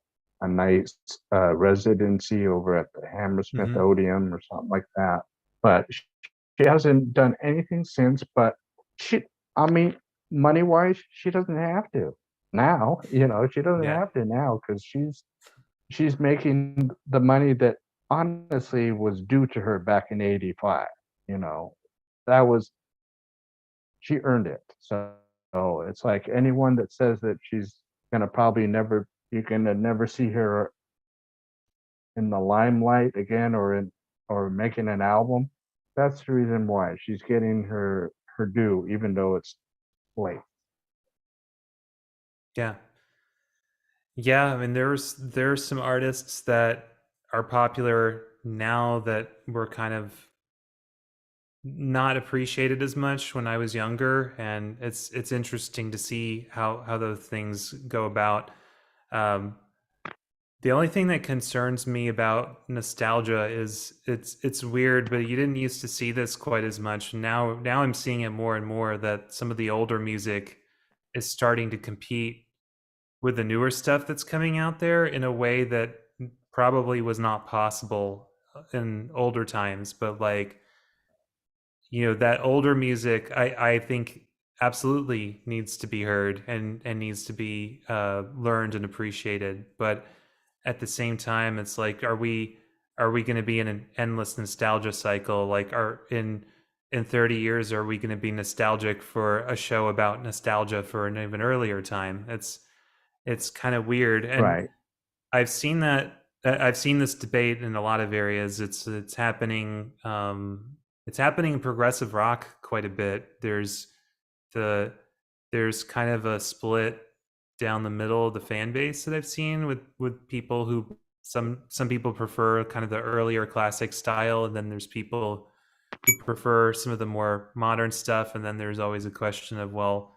nice residency over at the Hammersmith Mhm. Odeum or something like that. But she hasn't done anything since. But she, I mean, money wise, she doesn't have to now. She doesn't Yeah. have to now, because she's making the money that honestly was due to her back in '85. You know, that was, she earned it. So it's like anyone that says that she's gonna probably never, you can never see her in the limelight again, or making an album. That's the reason why she's getting her due, even though it's late. Yeah. Yeah, I mean, there's some artists that are popular now that were kind of not appreciated as much when I was younger, and it's interesting to see how those things go about. Um, the only thing that concerns me about nostalgia is it's weird, but you didn't used to see this quite as much. Now I'm seeing it more and more, that some of the older music is starting to compete with the newer stuff that's coming out there in a way that probably was not possible in older times. But, like, that older music, I think absolutely needs to be heard and needs to be learned and appreciated. But at the same time, it's like, are we going to be in an endless nostalgia cycle? Like, are in 30 years, are we going to be nostalgic for a show about nostalgia for an even earlier time? It's kind of weird, and Right. I've seen that. I've seen this debate in a lot of areas. It's happening. It's happening in progressive rock quite a bit. The there's kind of a split down the middle of the fan base that I've seen with people who, some people prefer kind of the earlier classic style, and then there's people who prefer some of the more modern stuff, and then there's always a question of, well,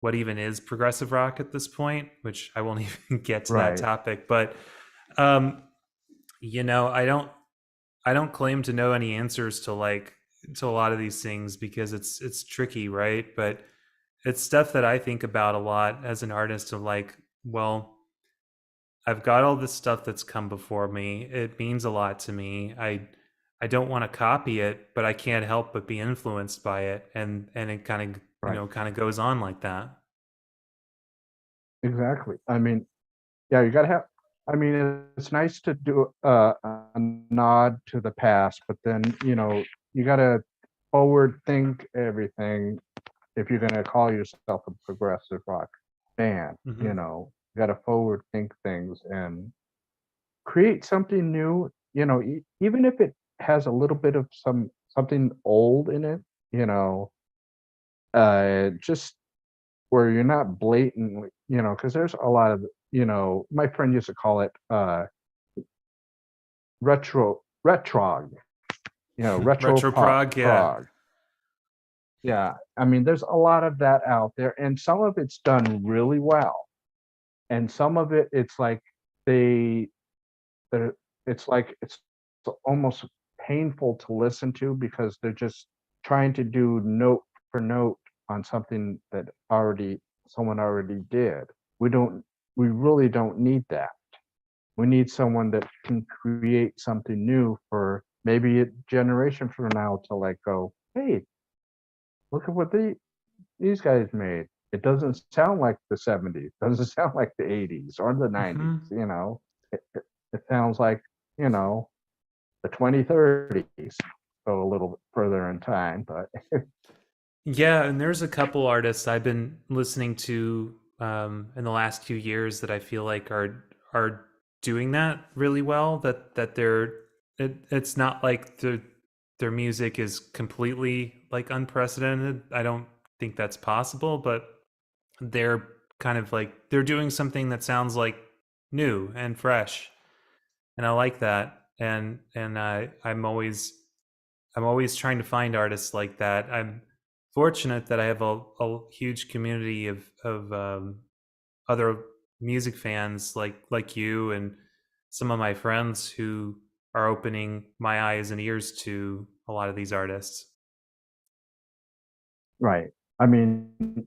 what even is progressive rock at this point, which I won't even get to that Right. topic. But um, I don't claim to know any answers to, like, to a lot of these things, because it's tricky, right? But it's stuff that I think about a lot as an artist, of like, well, I've got all this stuff that's come before me. It means a lot to me. I don't want to copy it, but I can't help but be influenced by it, and it kind of, Right. kind of goes on like that. Exactly. I mean, yeah, you gotta have. I mean, it's nice to do a nod to the past, but then you gotta forward think everything if you're gonna call yourself a progressive rock band. Hmm. You gotta forward think things and create something new. Even if it has a little bit of something old in it. You know, just where you're not blatantly, because there's a lot of, my friend used to call it retrog, retro Retro pop prog, yeah. prog. Yeah, I mean, there's a lot of that out there, and some of it's done really well, and some of it, it's like they, they're, it's almost painful to listen to because they're just trying to do note for note on something that already someone already did. We don't, we really don't need that. We need someone that can create something new for maybe a generation from now to like go, hey, look at what these guys made. It doesn't sound like the 70s, doesn't sound like the 80s or the 90s, Hmm. it sounds like, you know, the 2030s. So a little bit further in time, but Yeah, and there's a couple artists I've been listening to in the last few years that I feel like are doing that really well. That it's not like their music is completely like unprecedented. I don't think that's possible, but they're kind of like, they're doing something that sounds like new and fresh, and I like that. And I'm always trying to find artists like that. I'm fortunate that I have a huge community of other music fans like you and some of my friends who are opening my eyes and ears to a lot of these artists. right. I mean,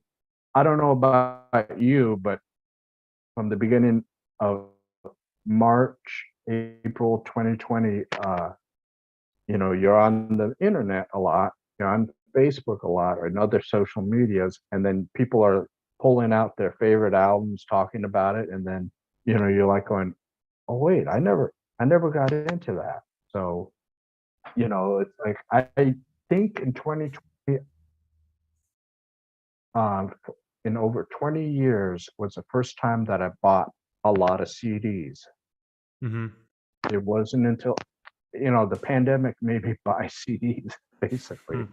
I don't know about you, but from the beginning of March, April 2020, you're on the internet a lot, you're on Facebook a lot, or in other social medias, and then people are pulling out their favorite albums, talking about it, and then you're like going, "Oh wait, I never got into that." So it's like I think in 2020, um, in over 20 years, was the first time that I bought a lot of CDs. Hmm. It wasn't until the pandemic made me buy CDs basically,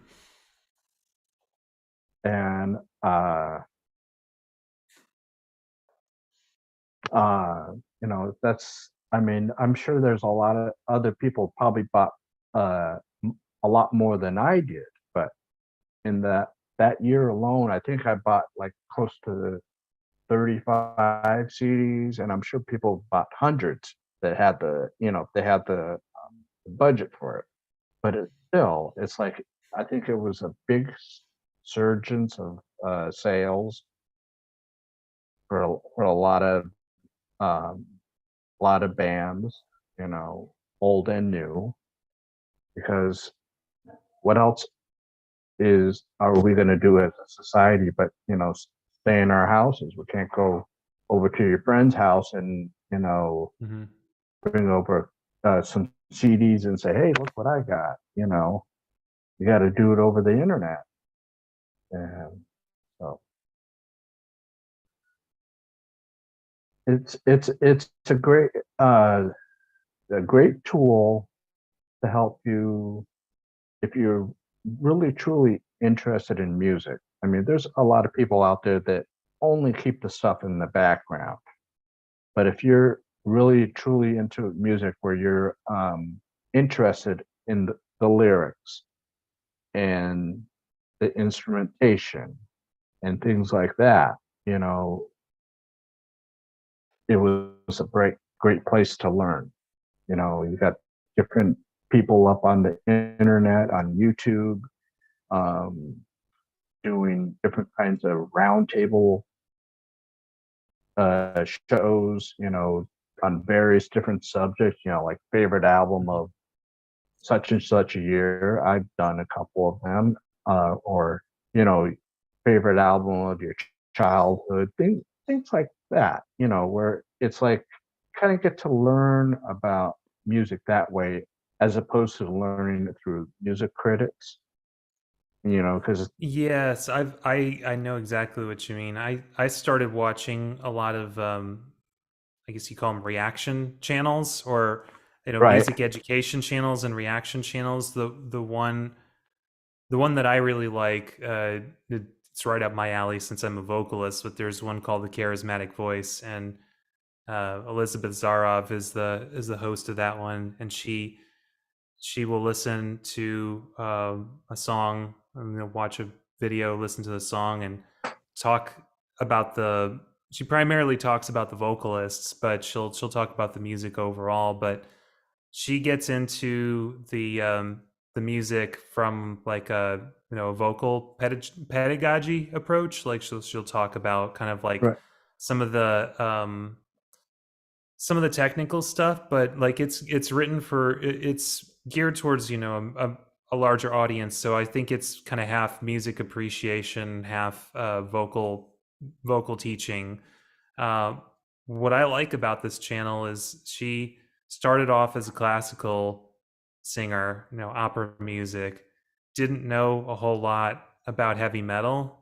and that's. I mean, I'm sure there's a lot of other people probably bought a lot more than I did, but in that year alone, I think I bought like close to 35 CDs, and I'm sure people bought hundreds that had they had the budget for it. But it's like I think it was a big surgence of sales for um, a lot of bands, you know, old and new. Because what else are we going to do as a society? But stay in our houses. We can't go over to your friend's house and Hmm. bring over some CDs and say, "Hey, look what I got." You got to do it over the internet, and so it's a great tool to help you if you're really truly interested in music. I mean, there's a lot of people out there that only keep the stuff in the background. But if you're really truly into music where you're interested in the lyrics and the instrumentation and things like that, you know, it was a great place to learn. You got different people up on the internet, on YouTube, um, doing different kinds of roundtable shows, on various different subjects, like favorite album of such and such a year. I've done a couple of them, or, you know, favorite album of your childhood, things like that, where it's like kind of get to learn about music that way as opposed to learning it through music critics, because Yes, I know exactly what you mean. I started watching a lot of I guess you call them reaction channels, or right, music education channels and reaction channels. The one that I really like, it's right up my alley since I'm a vocalist, but there's one called The Charismatic Voice, and Elizabeth Zarov is the host of that one, and she will listen to a song, watch a video, listen to the song, and talk about the. She primarily talks about the vocalists, but she'll talk about the music overall. But she gets into the music from like a a vocal pedagogy approach. Like she'll talk about kind of like right, some of the some of the technical stuff, but like it's written for it's geared towards a larger audience. So I think it's kind of half music appreciation, half vocal teaching. Uh, what I like about this channel is she started off as a classical singer, opera music, didn't know a whole lot about heavy metal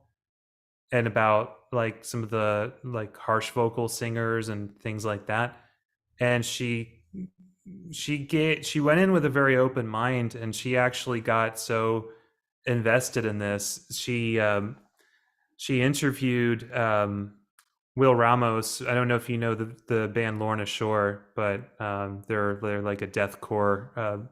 and about like some of the like harsh vocal singers and things like that. And she went in with a very open mind, and she actually got so invested in this. She interviewed Will Ramos. I don't know if you know the band Lorna Shore, but they're like a deathcore.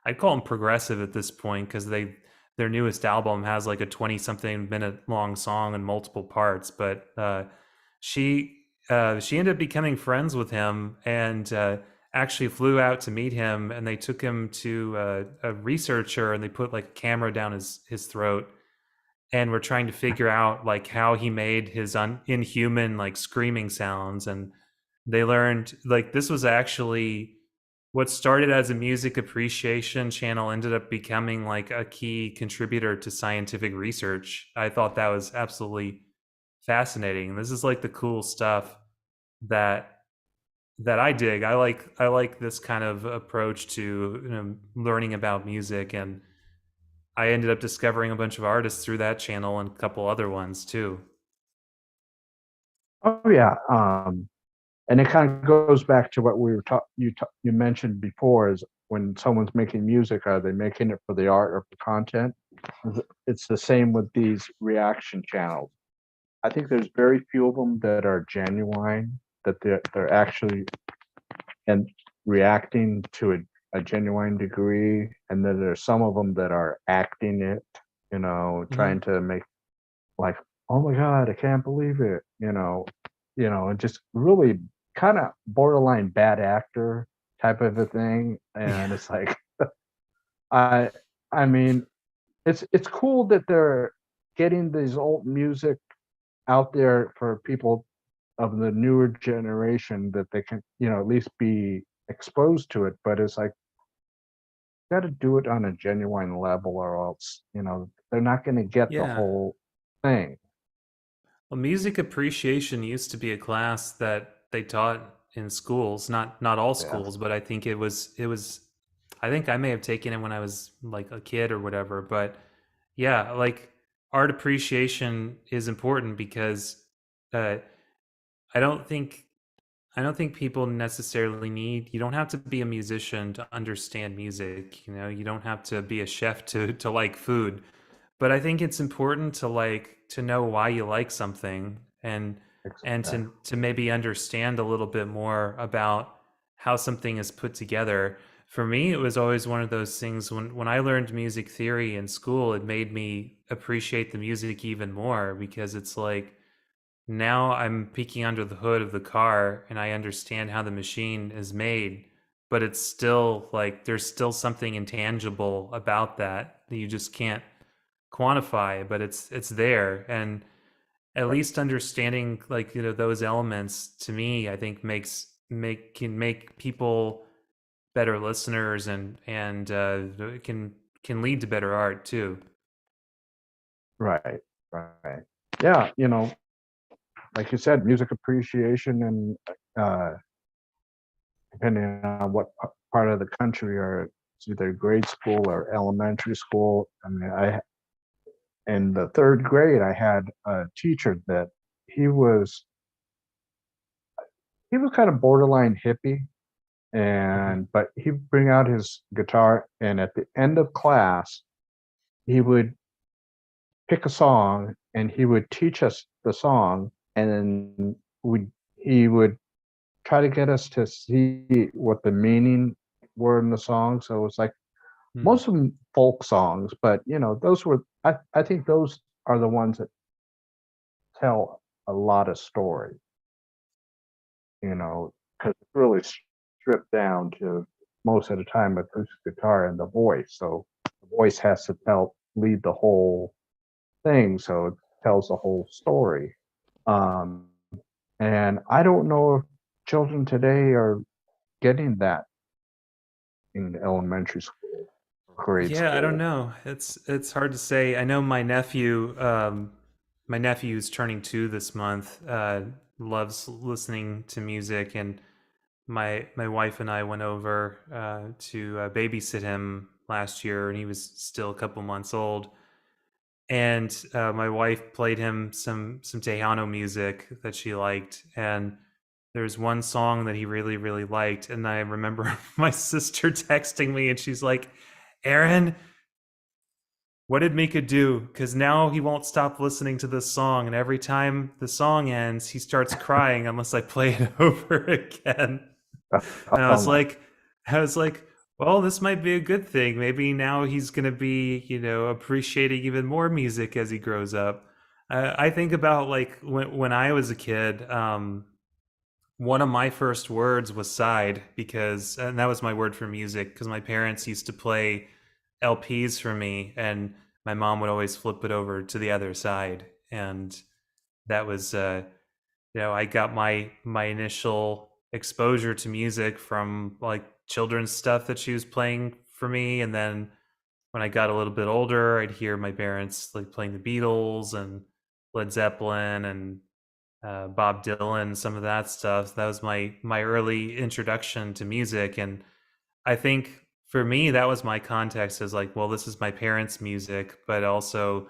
I'd call them progressive at this point because their newest album has like a 20 something minute long song in multiple parts. But she ended up becoming friends with him, and actually flew out to meet him, and they took him to a researcher, and they put like a camera down his throat, and we're trying to figure out like how he made his inhuman like screaming sounds. And they learned like this was actually what started as a music appreciation channel ended up becoming like a key contributor to scientific research. I thought that was absolutely fascinating. This is like the cool stuff that I dig. I like this kind of approach to learning about music, and I ended up discovering a bunch of artists through that channel and a couple other ones too. oh yeah, and it kind of goes back to what we were you mentioned before is when someone's making music, are they making it for the art or for content? It's the same with these reaction channels. I think there's very few of them that are genuine, that they're actually and reacting to a genuine degree, and then there's some of them that are acting it, Hmm. trying to make like, oh my god, I can't believe it, and just really kind of borderline bad actor type of a thing. Yeah. And it's like, I I mean, it's cool that they're getting these old music out there for people of the newer generation that they can, at least be exposed to it. But it's like, got to do it on a genuine level, or else, they're not going to get the Yeah. whole thing. Well, music appreciation used to be a class that they taught in schools. Not all Yes. schools, but I think it was. I think I may have taken it when I was like a kid or whatever. But yeah, like art appreciation is important because uh, I don't think I don't think people necessarily need. You don't have to be a musician to understand music. You know, you don't have to be a chef to like food. But I think it's important to like to know why you like something and Exactly. to maybe understand a little bit more about how something is put together. For me, it was always one of those things when I learned music theory in school, it made me appreciate the music even more because it's like now I'm peeking under the hood of the car and I understand how the machine is made, but it's still like there's still something intangible about that you just can't quantify, but it's there. And at Right. least understanding like those elements to me, I think can make people better listeners and it can lead to better art too. Right. Right. Yeah. Like you said, music appreciation and uh, depending on what part of the country or it's either grade school or elementary school. I mean, I in the third grade, I had a teacher that he was he was kind of borderline hippie, Mhm. and but he'd bring out his guitar, and at the end of class, he would pick a song and he would teach us the song, and then he would try to get us to see what the meaning were in the song. So it was like Hmm. most of them folk songs, but those were I think those are the ones that tell a lot of story, because it's really stripped down to most of the time acoustic guitar and the voice. So the voice has to lead the whole thing, so it tells the whole story. Um, and I don't know if children today are getting that in elementary school, grade Yeah, I don't school. know. It's hard to say. I know my nephew's turning 2 this month. Loves listening to music, and my wife and I went over to babysit him last year, and he was still a couple months old. And my wife played him some Tejano music that she liked, and there's one song that he really liked, and I remember my sister texting me, and she's like, "Aaron, what did Mika do? Because now he won't stop listening to this song, and every time the song ends, he starts crying unless I play it over again." And Oh my! I was like, well, this might be a good thing. Maybe now he's going to be, appreciating even more music as he grows up. I think about like when I was a kid. One of my first words was side because, and that was my word for music because my parents used to play LPs for me, and my mom would always flip it over to the other side, and that was, I got my initial exposure to music from like children's stuff that she was playing for me, and then when I got a little bit older, I'd hear my parents like playing the Beatles and Led Zeppelin and Bob Dylan, some of that stuff. That was my early introduction to music, and I think for me that was my context as like, well, this is my parents' music, but also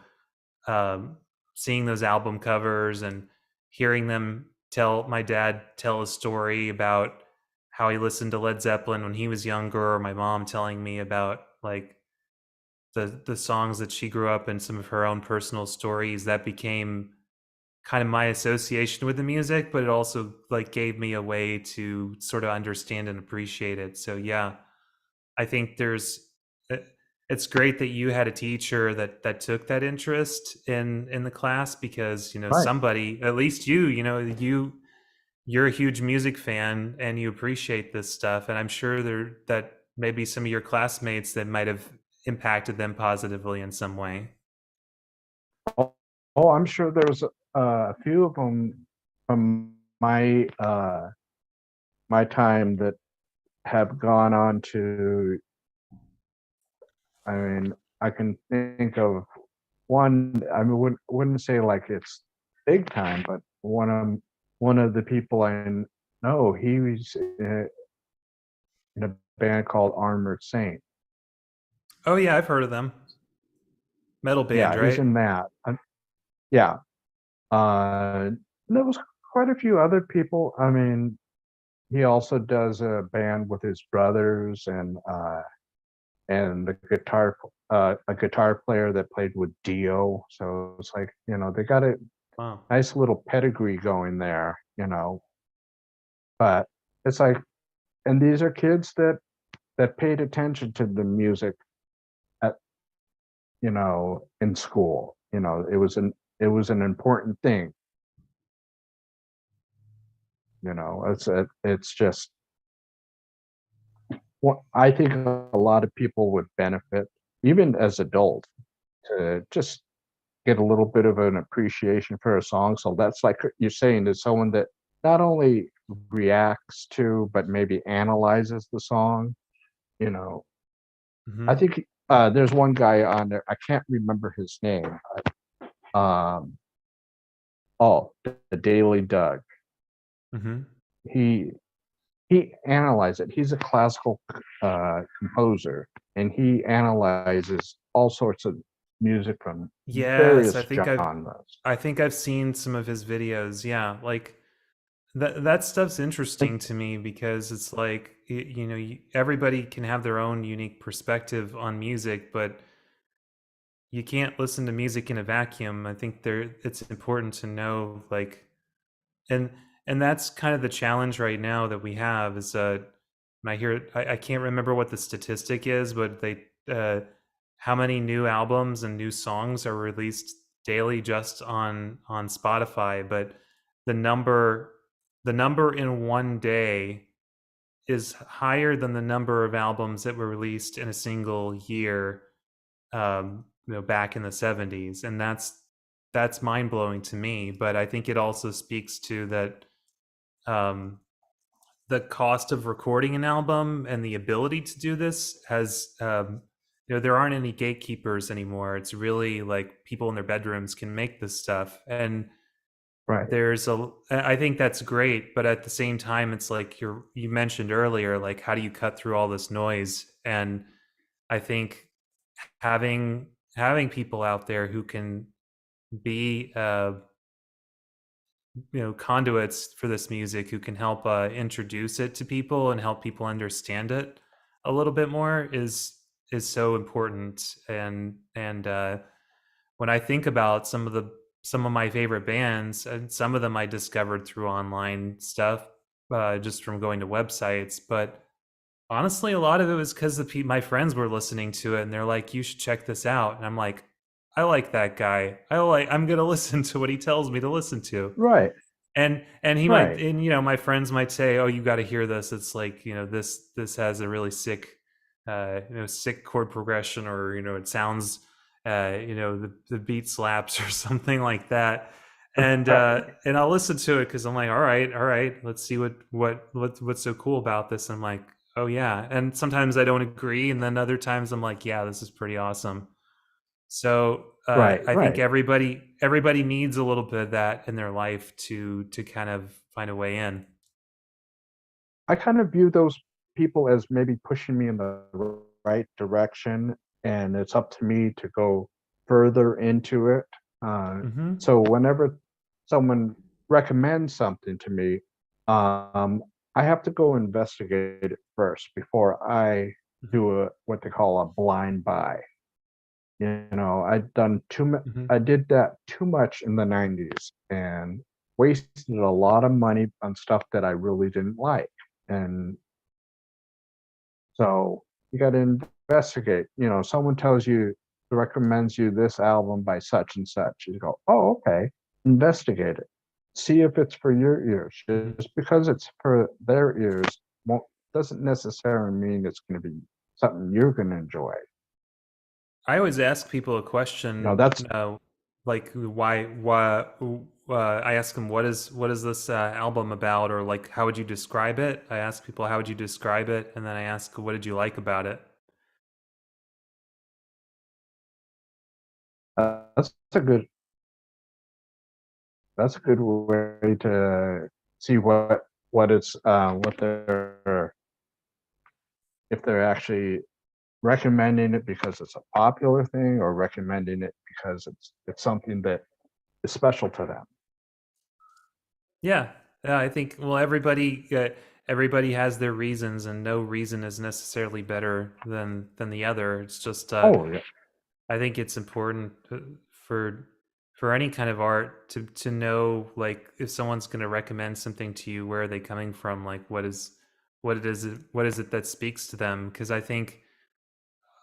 um, seeing those album covers and hearing them tell my dad tell a story about how he listened to Led Zeppelin when he was younger, or my mom telling me about like the songs that she grew up and some of her own personal stories that became kind of my association with the music, but it also like gave me a way to sort of understand and appreciate it. So yeah, I think it's great that you had a teacher that took that interest in the class because Right. somebody, at least you're a huge music fan and you appreciate this stuff, and I'm sure that maybe some of your classmates that might have impacted them positively in some way. Oh, I'm sure there's a few of them from my time that have gone on to. I mean, I can think of one. I mean, wouldn't say like it's big time, but one of the people No, he was in a band called Armored Saint. Oh yeah, I've heard of them. Metal band, Yeah, he's right? in that. Yeah. There was quite a few other people. I mean, he also does a band with his brothers and a guitar player that played with Dio. So it's like, they got a Wow. nice little pedigree going there. But it's like, and these are kids that paid attention to the music at in school. It was an important thing. It's just what I think a lot of people would benefit, even as adults, to just get a little bit of an appreciation for a song. So that's like you're saying, is someone that not only reacts to, but maybe analyzes the song. You know, I Mm-hmm. think there's one guy on there. I can't remember his name. Um, oh, the Daily Doug. Mm-hmm. He he analyzes it. He's a classical composer, and he analyzes all sorts of music from Yes, various genres. I think I've seen some of his videos. Yeah, like that stuff's Like, interesting to me because it's like everybody can have their own unique perspective on music, but you can't listen to music in a vacuum. I think it's important to know like and that's kind of the challenge right now that we have is when I hear it, I can't remember what the statistic is, but they how many new albums and new songs are released daily just on Spotify, but the number the number in one day is higher than the number of albums that were released in a single year back in the 70s, and that's mind blowing to me. But I think it also speaks to that um, the cost of recording an album and the ability to do this has there aren't any gatekeepers anymore. It's really like people in their bedrooms can make this stuff, and right, I think that's great, but at the same time it's like you mentioned earlier, like how do you cut through all this noise? And I think having people out there who can be conduits for this music, who can help introduce it to people and help people understand it a little bit more is so important. And when I think about some of my favorite bands, and some of them I discovered through online stuff, just from going to websites, but honestly, a lot of it was because my friends were listening to it, and they're like, "You should check this out." And I'm like, "I like that guy. I'm gonna listen to what he tells me to listen to." right, And he might, right. and my friends might say, "Oh, you got to hear this. It's like this has a really sick, sick chord progression, or it sounds, the beat slaps or something like that." And I'll listen to it because I'm like, all right, let's see what's so cool about this. And I'm like, oh yeah. And sometimes I don't agree, and then other times I'm like, yeah, this is pretty awesome. So Right, I think right. everybody needs a little bit of that in their life to kind of find a way in. I kind of view those people as maybe pushing me in the right direction, and it's up to me to go further into it. Uh, Hmm. so whenever someone recommends something to me, um, I have to go investigate it first before I Hmm. do what they call a blind buy. Hmm. I did that too much in the 90s and wasted a lot of money on stuff that I really didn't like. And so you got to investigate. Someone tells you, recommends you this album by such and such. You go, oh, okay, investigate it. See if it's for your ears. Hmm. Just because it's for their ears won't, doesn't necessarily mean it's going to be something you're going to enjoy. I always ask people a question, That's like why. I ask them what is this album about, or like how would you describe it? I ask people how would you describe it, and then I ask what did you like about it. that's a good way to see what. what they're if they're actually recommending it because it's a popular thing or recommending it because it's something that is special to them. Yeah, I think well everybody has their reasons, and no reason is necessarily better than the other. It's just Oh yeah. I think it's important for for any kind of art to know like if someone's going to recommend something to you, where are they coming from? Like what is it that speaks to them? Because I think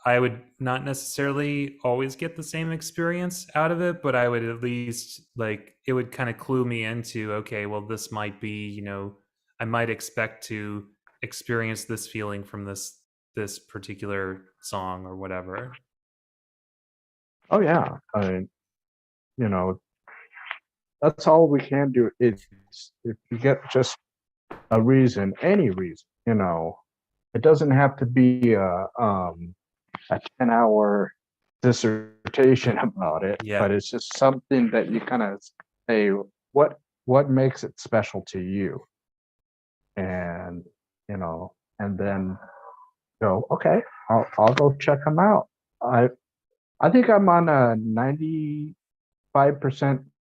I would not necessarily always get the same experience out of it, but I would at least like it would kind of clue me into okay, well this might be, I might expect to experience this feeling from this particular song or whatever. Oh yeah. I mean, you know, that's all we can do. It's if you get just a reason, any reason, it doesn't have to be a 10-hour dissertation about it, Yeah. but it's just something that you kind of say, what what makes it special to you? And and then go, okay, I'll go check them out. I I think I'm on a 95%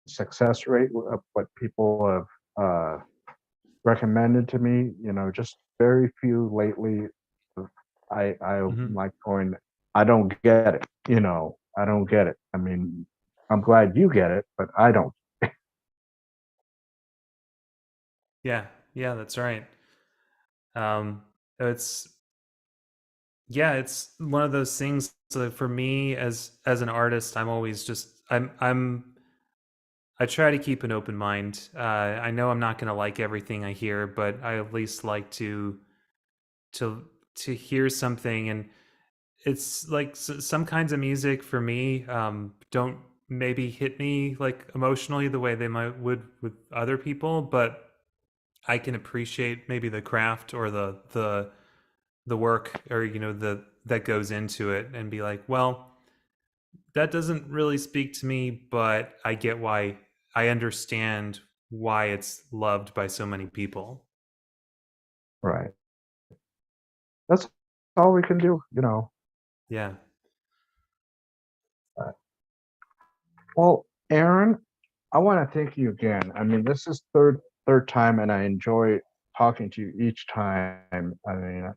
success rate of what people have recommended to me. Just very few lately. I Hmm. like going. I don't get it. I don't get it. I mean, I'm glad you get it, but I don't. Yeah. Yeah, that's right. Um, it's yeah, it's one of those things. So for me, as an artist, I'm always just I try to keep an open mind. I know I'm not going to like everything I hear, but I at least like to to hear something. And it's like some kinds of music for me don't maybe hit me like emotionally the way they might would with other people, but I can appreciate maybe the craft or the work, or the that goes into it, and be like, well, that doesn't really speak to me, but I get why. I understand why it's loved by so many people. Right. That's all we can do. Yeah. Uh, Well, Aaron, I want to thank you again. I mean, this is third time, and I enjoy talking to you each time. I mean,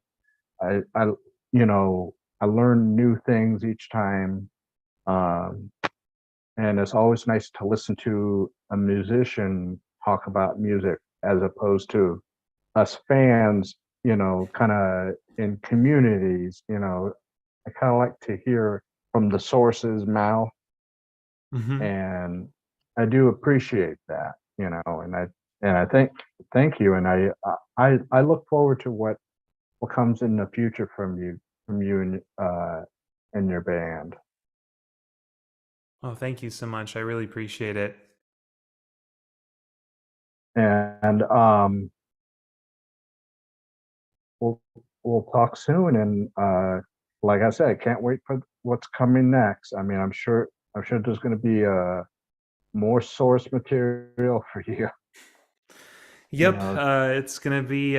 I you know I learn new things each time, um, and it's always nice to listen to a musician talk about music as opposed to us fans. Kind of in communities. I kind of like to hear from the source's mouth, Hmm. and I do appreciate that. And I thank you, and I look forward to what comes in the future from you and your band. Oh, thank you so much. I really appreciate it. And we'll we'll talk soon. And like I said, I can't wait for what's coming next. I mean, I'm sure there's going to be more source material for you. You Yep, know, it's gonna be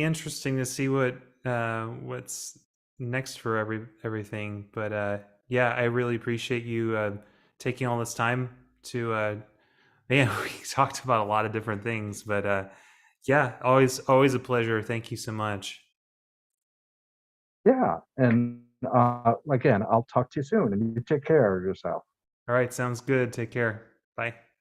interesting to see what's next for everything. But yeah, I really appreciate you taking all this time to. Man, we talked about a lot of different things, but yeah, always a pleasure. Thank you so much. yeah. And again, I'll talk to you soon, and you take care of yourself. All right, sounds good. Take care. Bye.